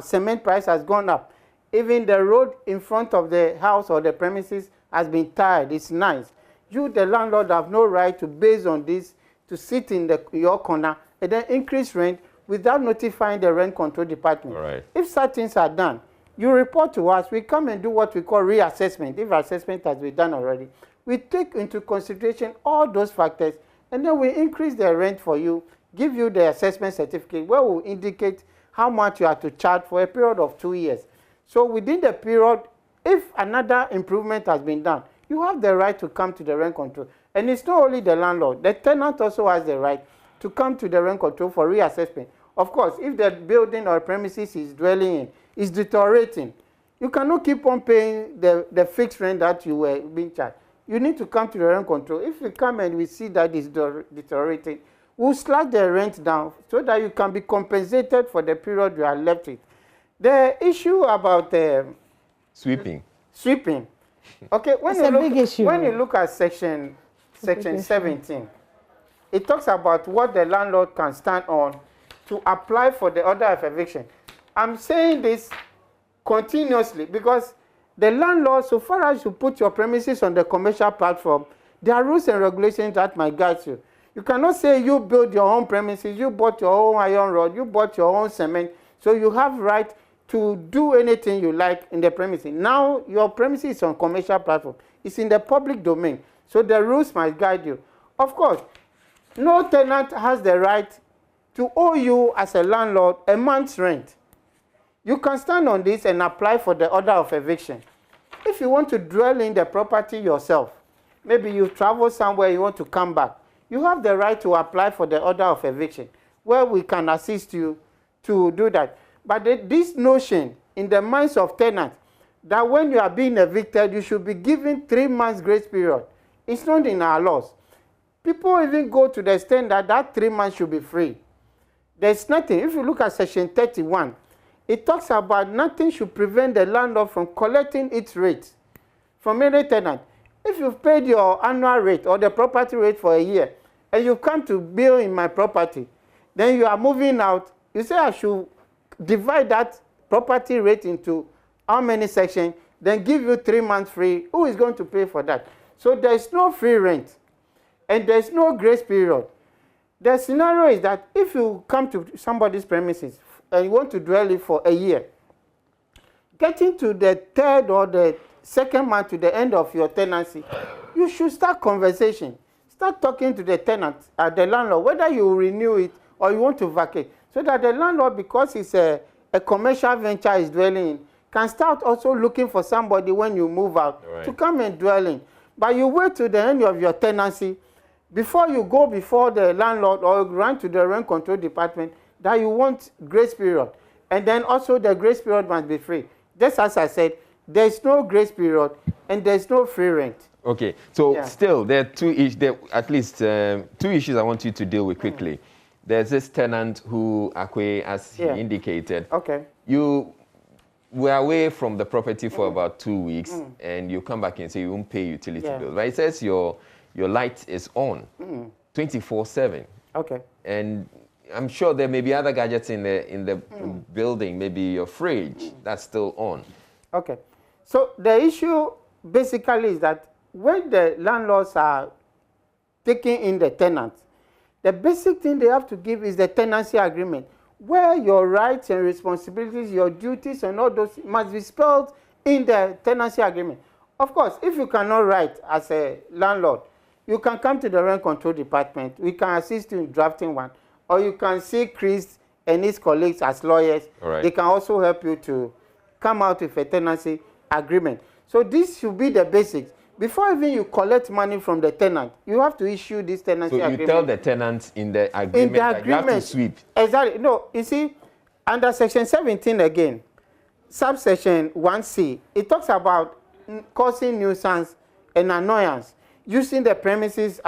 cement price has gone up, even the road in front of the house or the premises has been tied, it's nice. You, the landlord, have no right to, based on this, to sit in your corner and then increase rent without notifying the rent control department. All right. If such things are done, you report to us, we come and do what we call reassessment. If assessment has been done already, we take into consideration all those factors and then we increase the rent for you, give you the assessment certificate where we indicate how much you have to charge for a period of 2 years. So within the period, if another improvement has been done, you have the right to come to the rent control. And it's not only the landlord, the tenant also has the right to come to the rent control for reassessment. Of course, if the building or premises is dwelling in is deteriorating, you cannot keep on paying the fixed rent that you were being charged. You need to come to the rent control. If you come and we see that it's deteriorating, we'll slash the rent down so that you can be compensated for the period you are left with. The issue about sweeping. Okay, when you look at section 17, it talks about what the landlord can stand on to apply for the order of eviction. I'm saying this continuously because the landlord, so far as you put your premises on the commercial platform, there are rules and regulations that might guide you. You cannot say you build your own premises, you bought your own iron rod, you bought your own cement, so you have right to do anything you like in the premises. Now your premises is on commercial platform. It's in the public domain, so the rules might guide you. Of course, no tenant has the right to owe you as a landlord a month's rent. You can stand on this and apply for the order of eviction. If you want to dwell in the property yourself, maybe you travel somewhere, you want to come back, you have the right to apply for the order of eviction, where we can assist you to do that. But this notion in the minds of tenants that when you are being evicted, you should be given 3 months grace period, it's not in our laws. People even go to the extent that that 3 months should be free. There's nothing. If you look at section 31, it talks about nothing should prevent the landlord from collecting its rate from any tenant. If you've paid your annual rate or the property rate for a year, and you come to bill in my property, then you are moving out, you say I should divide that property rate into how many sections, then give you 3 months free. Who is going to pay for that? So there's no free rent, and there's no grace period. The scenario is that if you come to somebody's premises and you want to dwell in for a year, getting to the 3rd or the 2nd month to the end of your tenancy, you should start conversation. Start talking to the tenant, the landlord, whether you renew it or you want to vacate, so that the landlord, because it's a commercial venture is dwelling in, can start also looking for somebody when you move out to come and dwell in. But you wait to the end of your tenancy before you go before the landlord or run to the rent control department that you want grace period. And then also the grace period must be free. Just as I said, there's no grace period and there's no free rent. Okay, so still there are at least 2 issues I want you to deal with quickly. There's this tenant who, Akwe, as he indicated, you were away from the property for about 2 weeks and you come back and say you won't pay utility bills. Right? It says your light is on 24/7. Okay. And I'm sure there may be other gadgets in the building, maybe your fridge, that's still on. Okay. So the issue basically is that when the landlords are taking in the tenants, the basic thing they have to give is the tenancy agreement, where your rights and responsibilities, your duties and all those must be spelled in the tenancy agreement. Of course, if you cannot write as a landlord, you can come to the rent control department. We can assist you in drafting one. Or you can see Chris and his colleagues as lawyers. Right. They can also help you to come out with a tenancy agreement. So this should be the basics. Before even you collect money from the tenant, you have to issue this tenancy agreement. So you tell the tenants in the agreement that you have to sweep. Exactly. No, you see, under section 17 again, subsection 1C, it talks about causing nuisance and annoyance, using the premises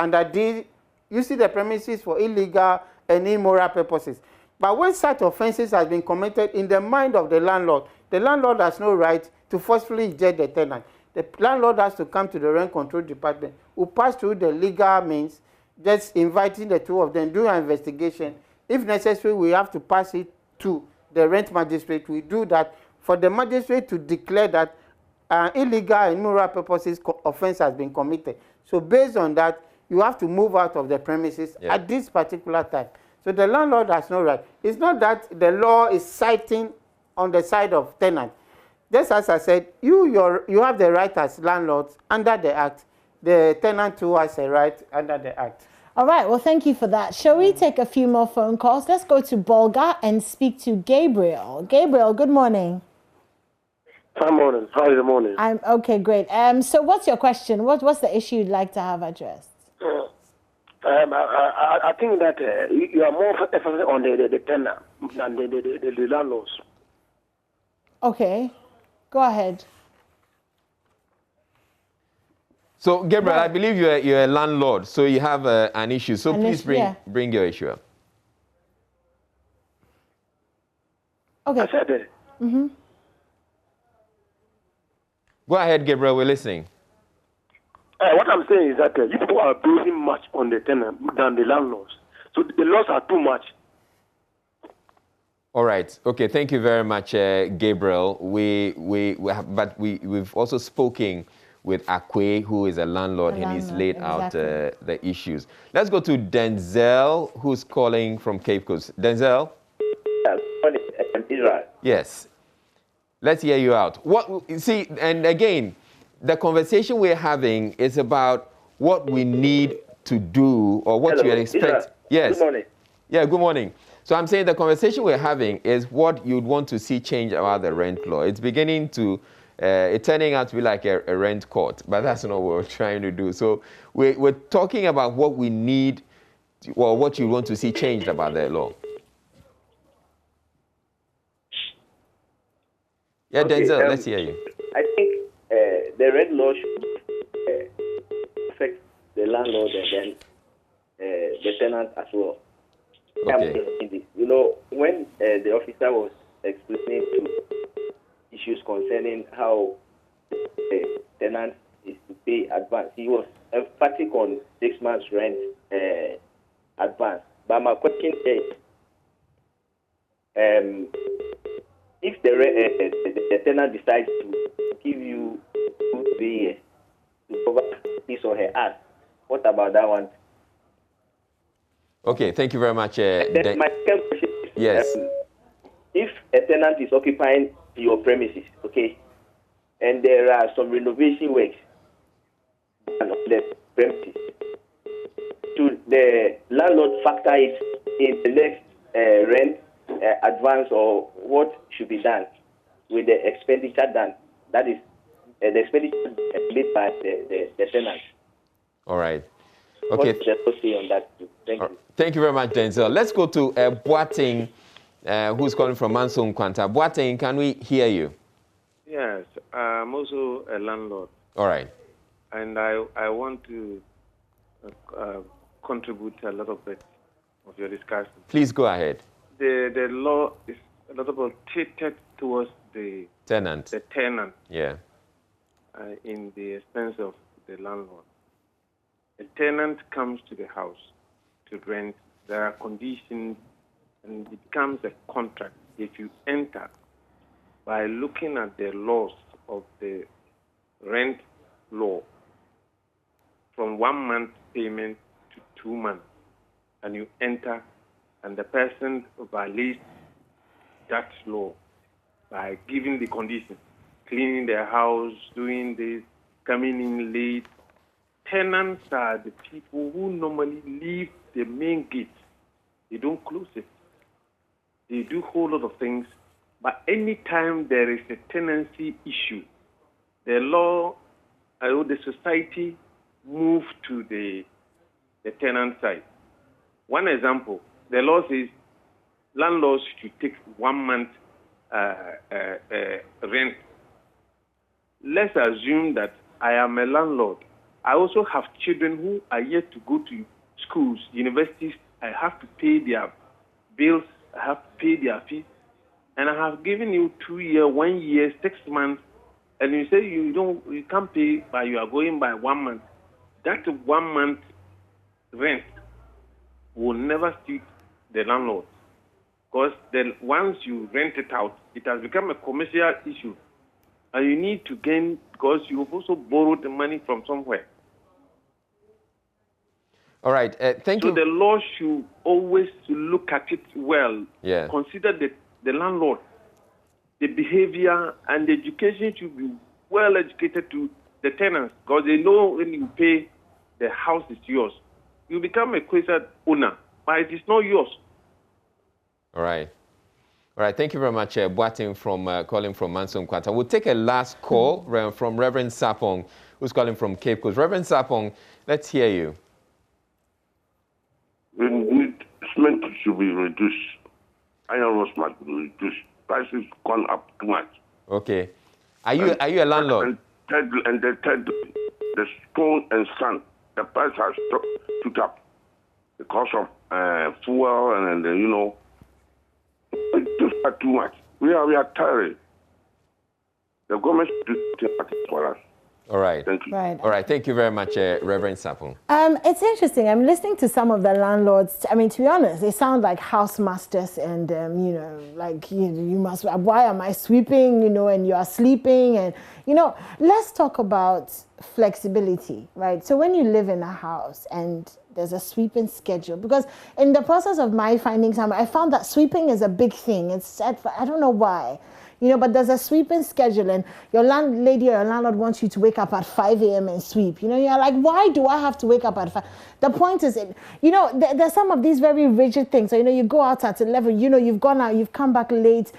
using the premises for illegal and immoral purposes. But when such offenses has been committed in the mind of the landlord has no right to forcefully eject the tenant. The landlord has to come to the rent control department, who pass through the legal means, just inviting the two of them, do an investigation. If necessary, we have to pass it to the rent magistrate. We do that for the magistrate to declare that illegal and immoral purposes offense has been committed. So based on that, you have to move out of the premises at this particular time. So the landlord has no right. It's not that the law is citing on the side of tenant. Just as I said, you have the right as landlords under the Act. The tenant too has a right under the Act. All right, well, thank you for that. Shall we take a few more phone calls? Let's go to Bolga and speak to Gabriel. Gabriel, good morning. Good morning. How is the morning? I'm okay, great. So what's your question? What's the issue you'd like to have addressed? I think that you are more emphasis on the tenant than the landlords. Okay, go ahead. So, Gabriel, I believe you're a landlord, so you have an issue. So please bring your issue up. Okay. I said it. Mm-hmm. Go ahead, Gabriel, we're listening. What I'm saying is that you people are building much on the tenant than the landlords. So the laws are too much. All right. Okay. Thank you very much, Gabriel. We've also spoken with Akwe, who is a landlord, and he's laid out the issues. Let's go to Denzel, who's calling from Cape Coast. Denzel? Israel. Yes. Let's hear you out. See, and again, the conversation we're having is about what we need to do or what you expect. Israel. Yes. Good morning. Yeah, good morning. So I'm saying the conversation we're having is what you'd want to see change about the rent law. It's beginning to, it's turning out to be like a rent court, but that's not what we're trying to do. So we're talking about what we need, or what you want to see changed about the law. Yeah, okay, Denzel, let's hear you. I think the rent law should affect the landlord and then the tenant as well. Okay. You know, when the officer was explaining to issues concerning how the tenant is to pay advance, he was emphatic on 6 months rent advance. But my question is, if the tenant decides to give you 2-3 years to cover his or her ass, what about that one? Okay, thank you very much. Then my second question is, yes. If a tenant is occupying your premises, okay, and there are some renovation works on the premises, should the landlord factor it in the next rent advance, or what should be done with the expenditure done? That is, the expenditure made by the tenant. All right. Okay. What's the say on that? Thank you. Thank you very much, Denzel. Let's go to Boateng, who's calling from Manso Nkwanta. Boateng, can we hear you? Yes, I'm also a landlord. All right. And I want to contribute a lot of it of your discussion. Please go ahead. The law is a lot about tilted towards the tenant. The tenant. Yeah. In the expense of the landlord. A tenant comes to the house to rent. There are conditions and it becomes a contract if you enter by looking at the laws of the rent law from 1 month payment to 2 months, and you enter and the person violates that law by giving the conditions, cleaning their house, doing this, coming in late. Tenants are the people who normally leave the main gate. They don't close it. They do a whole lot of things. But anytime there is a tenancy issue, the law, the society move to the tenant side. One example, the law says landlords should take 1 month rent. Let's assume that I am a landlord. I also have children who are yet to go to schools, universities. I have to pay their bills. I have to pay their fees. And I have given you 2 years, 1 year, 6 months, and you say you can't pay, but you are going by 1 month. That 1 month rent will never suit the landlord, because then once you rent it out, it has become a commercial issue, and you need to gain because you've also borrowed the money from somewhere. All right, thank you. So the law should always look at it well. Yeah. Consider the landlord, the behavior, and the education should be well educated to the tenants, because they know when you pay, the house is yours. You become a quasi owner, but it is not yours. All right. All right, thank you very much, Boating, from calling from Manson Kwanta. We'll take a last call from Reverend Sapong, who's calling from Cape Coast. Reverend Sapong, let's hear you. Cement should be reduced. Iron rods must be reduced. Prices gone up too much. Okay. Are you a landlord? And the stone and sand, the price has took up because of fuel and it's just too much. We are tired. The government should do things for us. All right. Thank you. Right. All right. Thank you very much, Reverend Sapong. It's interesting. I'm listening to some of the landlords. I mean, to be honest, they sound like house masters, and like you must. Why am I sweeping? And you are sleeping, and Let's talk about flexibility, right? So when you live in a house and there's a sweeping schedule, because in the process of my finding time, I found that sweeping is a big thing. It's set for, I don't know why. But there's a sweeping schedule, and your landlady or your landlord wants you to wake up at 5 a.m. and sweep. You're like, why do I have to wake up at 5? The point is, there's some of these very rigid things. So, you go out at 11, you've gone out, you've come back late.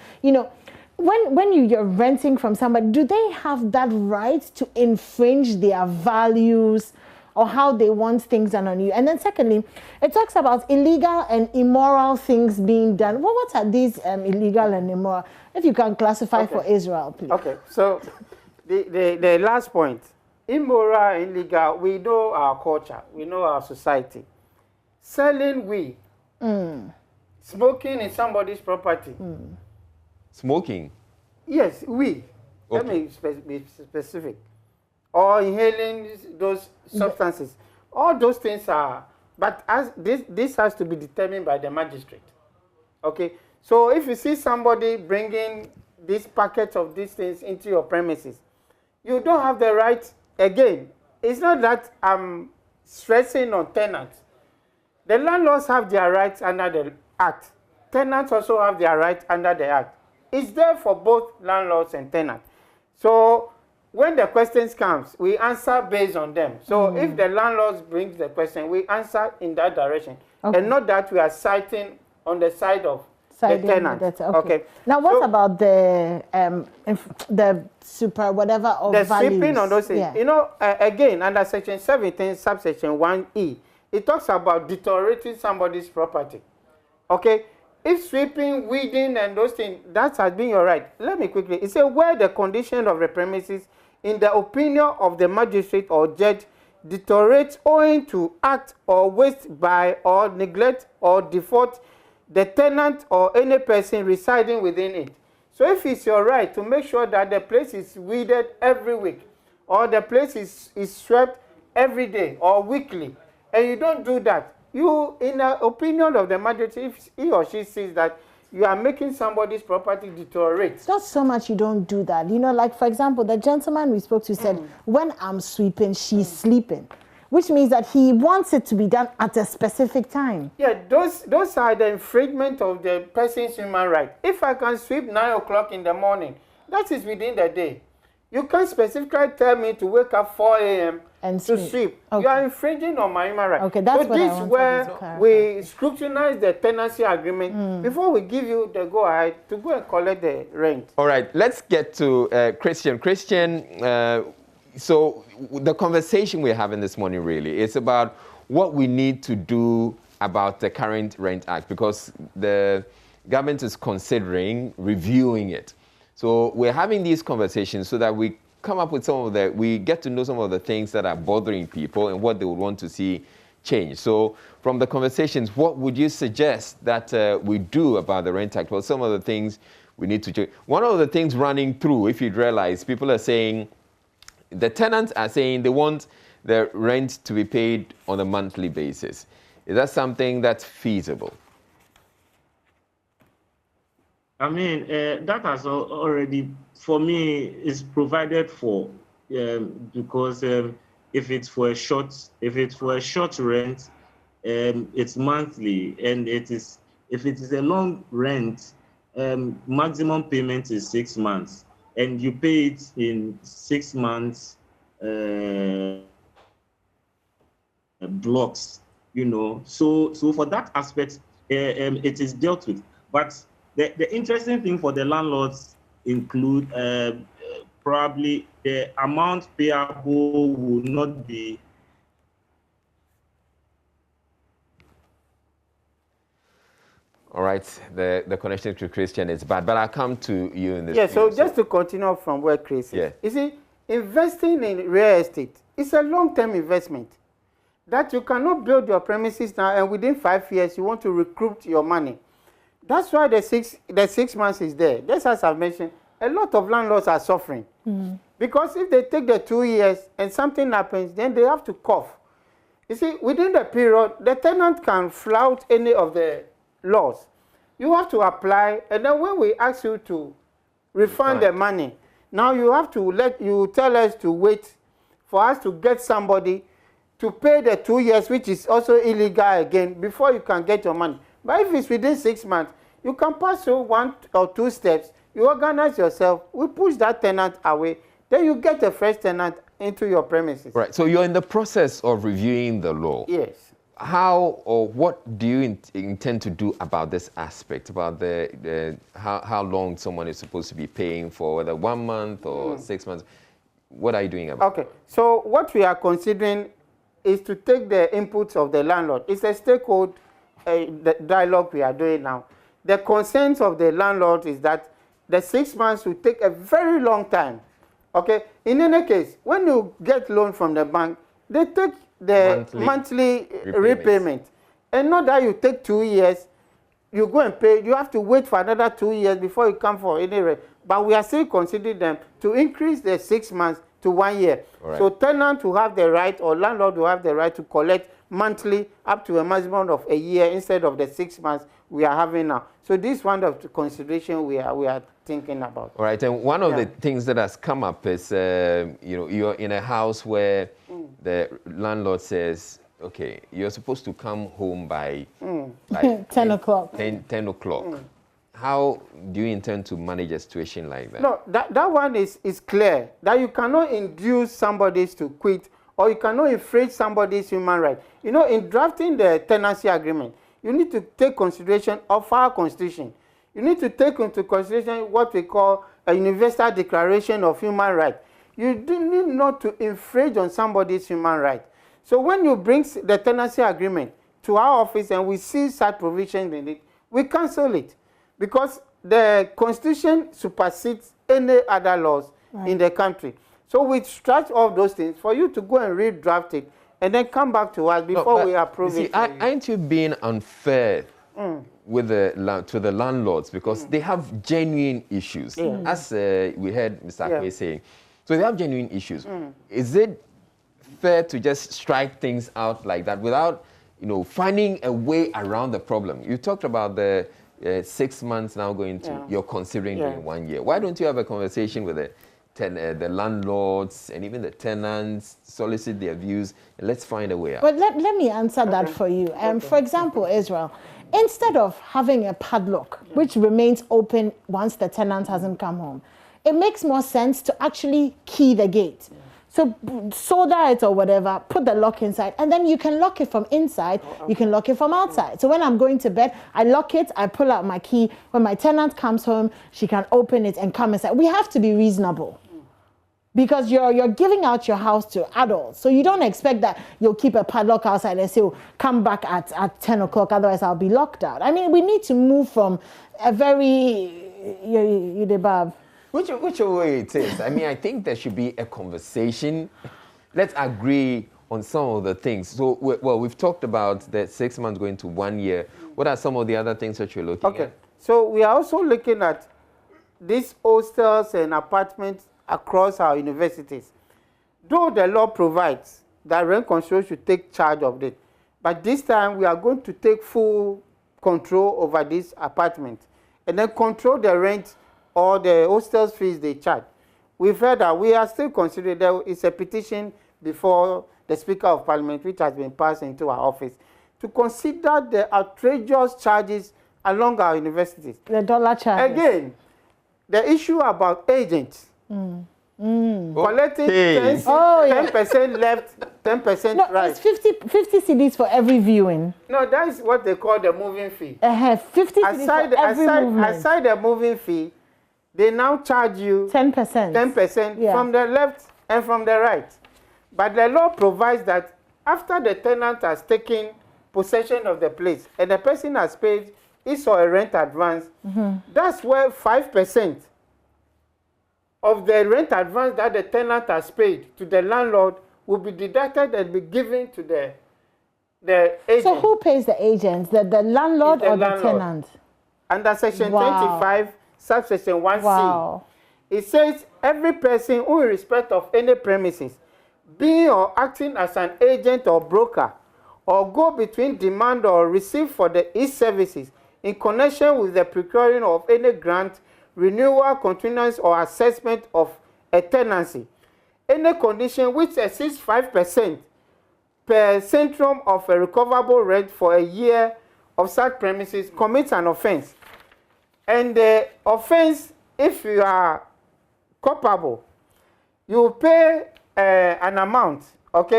When you're renting from somebody, do they have that right to infringe their values or how they want things done on you? And then secondly, it talks about illegal and immoral things being done. Well, what are these illegal and immoral? If you can classify for Israel, please. Okay, so the last point, immoral, illegal, we know our culture, we know our society. Selling weed, smoking in somebody's property. Smoking? Yes, weed. Okay. Let me be specific. Or inhaling those substances. All those things are, but as this has to be determined by the magistrate. Okay? So if you see somebody bringing this packet of these things into your premises, you don't have the right, again, it's not that I'm stressing on tenants. The landlords have their rights under the Act. Tenants also have their rights under the Act. It's there for both landlords and tenants. So when the questions comes, we answer based on them. So if the landlords brings the question, we answer in that direction. Okay. And not that we are citing on the side of the tenant. Okay. Now, what about the super whatever of the values? sweeping on those things. Yeah. Again, under Section 17, subsection 1E, it talks about deteriorating somebody's property. Okay. If sweeping, weeding, and those things, that has been your right. Let me quickly. It says where the condition of the premises, in the opinion of the magistrate or judge, deteriorates owing to act or waste by or neglect or default the tenant or any person residing within it. So if it's your right to make sure that the place is weeded every week, or the place is swept every day or weekly, and you don't do that, you, in the opinion of the majority, if he or she sees that you are making somebody's property deteriorate. It's not so much you don't do that. You know, like, for example, the gentleman we spoke to said, when I'm sweeping, she's sleeping, which means that he wants it to be done at a specific time. Yeah, those are the infringement of the person's human right. If I can sweep 9 o'clock in the morning, that is within the day. You can't specifically tell me to wake up 4 a.m. and to sweep. Okay. You are infringing on my human right. Okay, that's so what this I is where we scrutinize the tenancy agreement before we give you the go-ahead to go and collect the rent. All right, let's get to Christian. Christian, so the conversation we're having this morning really is about what we need to do about the current Rent Act, because the government is considering reviewing it. So we're having these conversations so that we come up with we get to know some of the things that are bothering people and what they would want to see change. So from the conversations, what would you suggest that we do about the Rent Act? Well, some of the things we need to change. One of the things running through, if you'd realize, people are saying, the tenants are saying they want the rent to be paid on a monthly basis. Is that something that's feasible? I mean, that has already, for me, is provided for because if it's for a short rent, it's monthly, and if it is a long rent, maximum payment is 6 months, and you pay it in 6 months blocks. You know, so for that aspect, it is dealt with, but. The interesting thing for the landlords include probably the amount payable will not be. All right, the connection to Christian is bad, but I'll come to you in this. Yeah, so just to continue from where Chris is. Yeah. You see, investing in real estate is a long-term investment that you cannot build your premises now and within 5 years you want to recoup your money. That's why the six months is there. Just as I've mentioned, a lot of landlords are suffering. Because if they take the 2 years and something happens, then they have to cough. You see, within the period, the tenant can flout any of the laws. You have to apply, and then when we ask you to refund the money, now you have to tell us to wait for us to get somebody to pay the 2 years, which is also illegal again, before you can get your money. But if it's within 6 months, you can pass through 1 or 2 steps, you organize yourself, we push that tenant away, then you get a fresh tenant into your premises. Right, so you're in the process of reviewing the law. Yes. How or what do you intend to do about this aspect, about how long someone is supposed to be paying for, whether 1 month or 6 months? What are you doing about it? Okay, so what we are considering is to take the inputs of the landlord. It's a stakeholder the dialogue we are doing now. The concerns of the landlord is that the 6 months will take a very long time. Okay, in any case, when you get loan from the bank, they take the monthly repayment. And not that you take 2 years, you go and pay, you have to wait for another 2 years before you come for any rent. But we are still considering them to increase the 6 months to 1 year. Right. So tenant will have the right, or landlord will have the right to collect monthly up to a maximum of a year instead of the 6 months we are having now. So this one of the consideration we are thinking about. All right, and one of the things that has come up is, you're in a house where the landlord says, okay, you're supposed to come home by like 10 o'clock. 10 o'clock. How do you intend to manage a situation like that? No, that one is clear, that you cannot induce somebody to quit, or you cannot infringe somebody's human right. You know, in drafting the tenancy agreement, you need to take consideration of our constitution. You need to take into consideration what we call a universal declaration of human right. You do need not to infringe on somebody's human right. So when you bring the tenancy agreement to our office and we see such provisions in it, we cancel it. Because the constitution supersedes any other laws in the country. So we scratch all those things for you to go and redraft it and then come back to us before we approve it. Aren't you being unfair with to the landlords, because they have genuine issues, as we heard Mr. Akwe saying. So they have genuine issues. Is it fair to just strike things out like that without finding a way around the problem. You talked about the 6 months now going to, you're considering doing 1 year. Why don't you have a conversation with the landlords and even the tenants, solicit their views, and let's find a way out? But let me answer that for you. For example, Israel, instead of having a padlock, which remains open once the tenant hasn't come home, it makes more sense to actually key the gate. So solder it or whatever, put the lock inside, and then you can lock it from inside, you can lock it from outside. So when I'm going to bed, I lock it, I pull out my key. When my tenant comes home, she can open it and come inside. We have to be reasonable, because you're giving out your house to adults. So you don't expect that you'll keep a padlock outside and say, oh, come back at 10 o'clock, otherwise I'll be locked out. I mean, we need to move from a very, Which way it is. I mean, I think there should be a conversation. Let's agree on some of the things. So, we've talked about the 6 months going to 1 year. What are some of the other things that you're looking at? So we are also looking at these hostels and apartments across our universities. Though the law provides that rent control should take charge of it, but this time we are going to take full control over these apartments and then control the rent or the hostels fees they charge. We've heard that we are still considering there is a petition before the Speaker of Parliament, which has been passed into our office, to consider the outrageous charges along our universities. The dollar charge. Again, the issue about agents. Collecting 10% left, 10% right. It's 50 cedis for every viewing. No, that is what they call the moving fee. 50 cedis for every movement. Aside the moving fee, they now charge you 10%. 10% from the left and from the right. But the law provides that after the tenant has taken possession of the place and the person has paid his or a rent advance, that's where 5% of the rent advance that the tenant has paid to the landlord will be deducted and be given to the agent. So who pays the agents? The landlord or the tenant? Under Section 25, subsection 1C. It says every person who in respect of any premises, being or acting as an agent or broker, or go between demand or receive for its services in connection with the procuring of any grant, renewal, continuance, or assessment of a tenancy, any condition which exceeds 5% per centrum of a recoverable rent for a year of such premises commits an offense. And the offense, if you are culpable, you pay an amount, of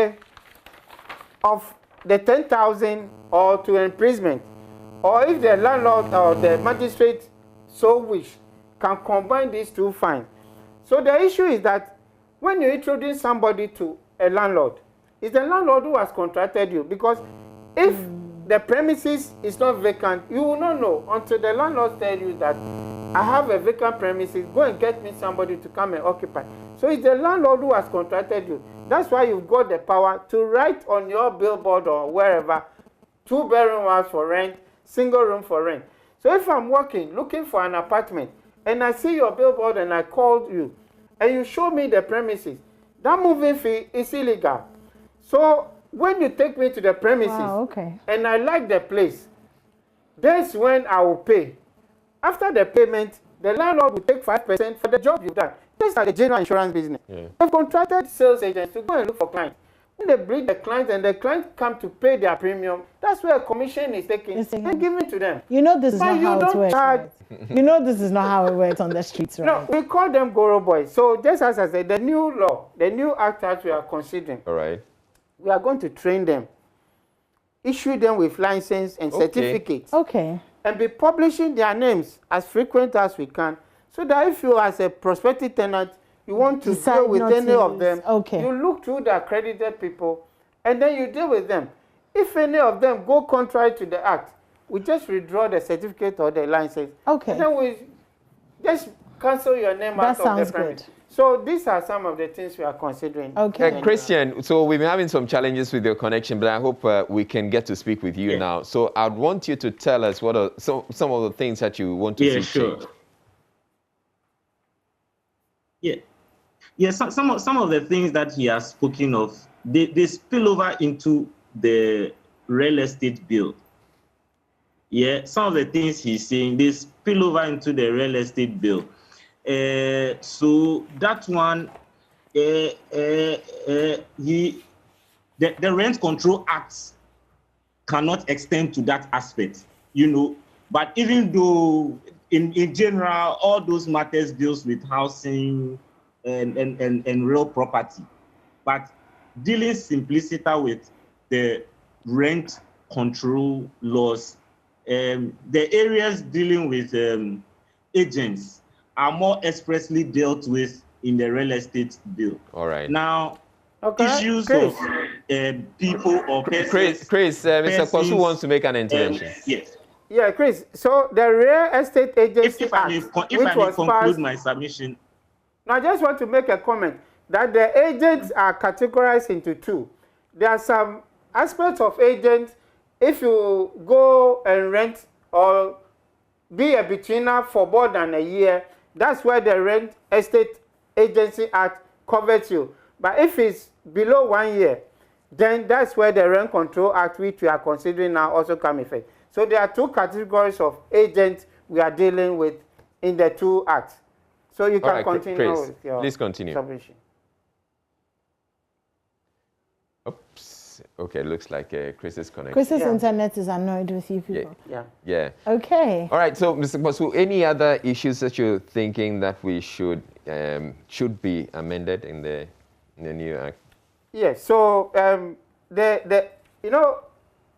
the 10,000 or to imprisonment, or if the landlord or the magistrate so wish, can combine these two fines. So the issue is that when you introduce somebody to a landlord, it's the landlord who has contracted you, because if the premises is not vacant, you will not know until the landlord tells you that I have a vacant premises, go and get me somebody to come and occupy. So it's the landlord who has contracted you. That's why you've got the power to write on your billboard or wherever, 2-bedroom house for rent, single room for rent. So if I'm working, looking for an apartment, and I see your billboard and I called you, and you show me the premises, that moving fee is illegal. So when you take me to the premises, and I like the place, that's when I will pay. After the payment, the landlord will take 5% for the job you've done. Just like the general insurance business. I've contracted sales agents to go and look for clients. When they bring the clients and the clients come to pay their premium, that's where a commission is taken and given to them. You know this is not how it works. Right? You know this is not how it works on the streets, right? No, we call them Goro boys. So just as I said, the new law, the new act that we are considering, we are going to train them, issue them with license and certificates, and be publishing their names as frequent as we can, so that if you as a prospective tenant, you want to deal with any of them, you look through the accredited people, and then you deal with them. If any of them go contrary to the act, we just withdraw the certificate or the license. And then we just cancel your name out of the premise. So these are some of the things we are considering. Christian, so we've been having some challenges with your connection, but I hope we can get to speak with you now. So I'd want you to tell us what are some of the things that you want to see change. Some of the things that he has spoken of, they spill over into the real estate bill. Yeah, some of the things he's saying, they spill over into the real estate bill. So that one, the Rent Control Act cannot extend to that aspect, you know. But even though in general, all those matters deals with housing and real property, but dealing simpliciter with the rent control laws, the areas dealing with agents are more expressly dealt with in the real estate bill. All right. Now, okay. issues Chris. of people or persons. Chris, Mr. Kwasu wants to make an intervention. Yes. Yeah, Chris. So the Real Estate Agency If I may conclude passed, my submission. Now, I just want to make a comment that the agents are categorized into two. There are some aspects of agents. If you go and rent or be a betweener for more than a year, that's where the Rent Estate Agency Act covers you. But if it's below 1 year, then that's where the Rent Control Act, which we are considering now, also come effect. So there are two categories of agents we are dealing with in the two acts. So you can continue Chris, with your please continue. submission. Oops. Okay, looks like Chris's connection. Chris's internet is annoyed with you people. Yeah. Okay. All right. So, Mr. Kwasu, any other issues that you're thinking that we should be amended in the new act? Yes. So you know,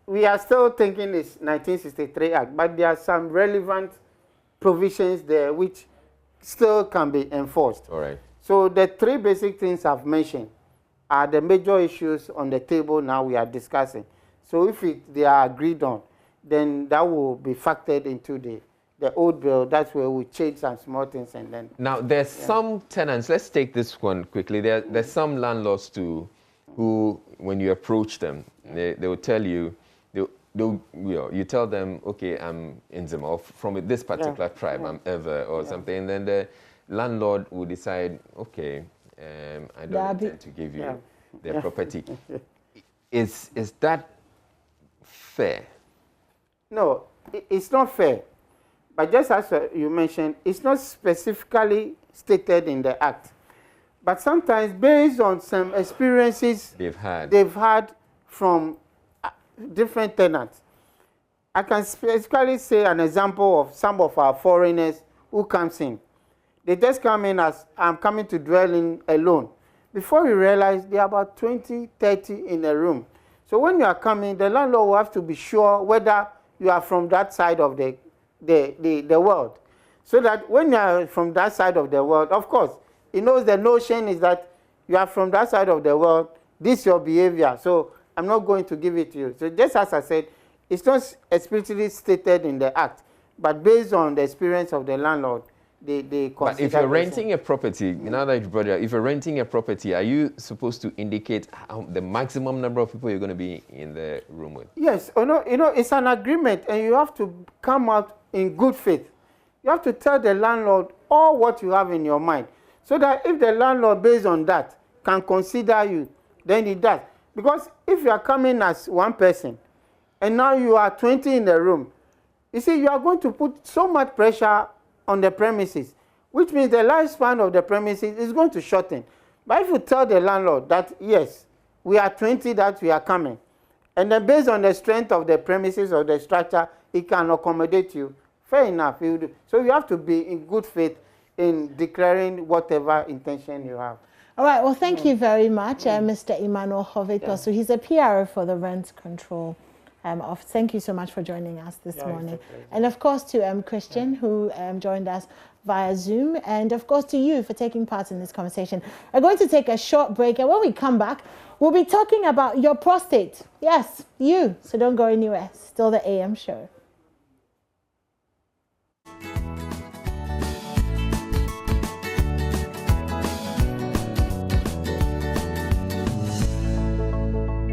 we are still thinking it's 1963 Act, but there are some relevant provisions there which still can be enforced. All right. So the three basic things I've mentioned are the major issues on the table now we are discussing. So if they are agreed on, then that will be factored into the old bill. That's where we change some small things and then. Now, there's some tenants, let's take this one quickly. There's some landlords too who, when you approach them, they will tell you, you tell them, okay, I'm Nzima, or from this particular tribe, I'm Ever, or something, and then the landlord will decide, okay, I don't intend to give you the property. Is that fair? No, it's not fair. But just as you mentioned, it's not specifically stated in the Act. But sometimes, based on some experiences they've had from different tenants, I can specifically say an example of some of our foreigners who comes in. They just come in as, I'm coming to dwell in alone. Before you realize, there are about 20, 30 in a room. So when you are coming, the landlord will have to be sure whether you are from that side of the world. So that when you are from that side of the world, of course, he knows the notion is that you are from that side of the world, this is your behavior, so I'm not going to give it to you. So just as I said, it's not explicitly stated in the Act, but based on the experience of the landlord, they consider. But if you're renting a property, now that you brought it up, if you're renting a property, are you supposed to indicate the maximum number of people you're going to be in the room with? Yes, you know, it's an agreement, and you have to come out in good faith. You have to tell the landlord all what you have in your mind, so that if the landlord, based on that, can consider you, then he does. Because if you are coming as one person, and now you are 20 in the room, you see, you are going to put so much pressure on the premises, which means the lifespan of the premises is going to shorten. But if you tell the landlord that, yes, we are 20 that we are coming, and then based on the strength of the premises or the structure, it can accommodate you, fair enough. So you have to be in good faith in declaring whatever intention you have. All right, well, thank you very much, Mr. Emmanuel Hovey. So he's a PRO for the Rent Control Office. Thank you so much for joining us this morning. And of course to Christian, who joined us via Zoom, and of course to you for taking part in this conversation. We're going to take a short break, and when we come back, we'll be talking about your prostate. Yes, you. So don't go anywhere. Still the AM show.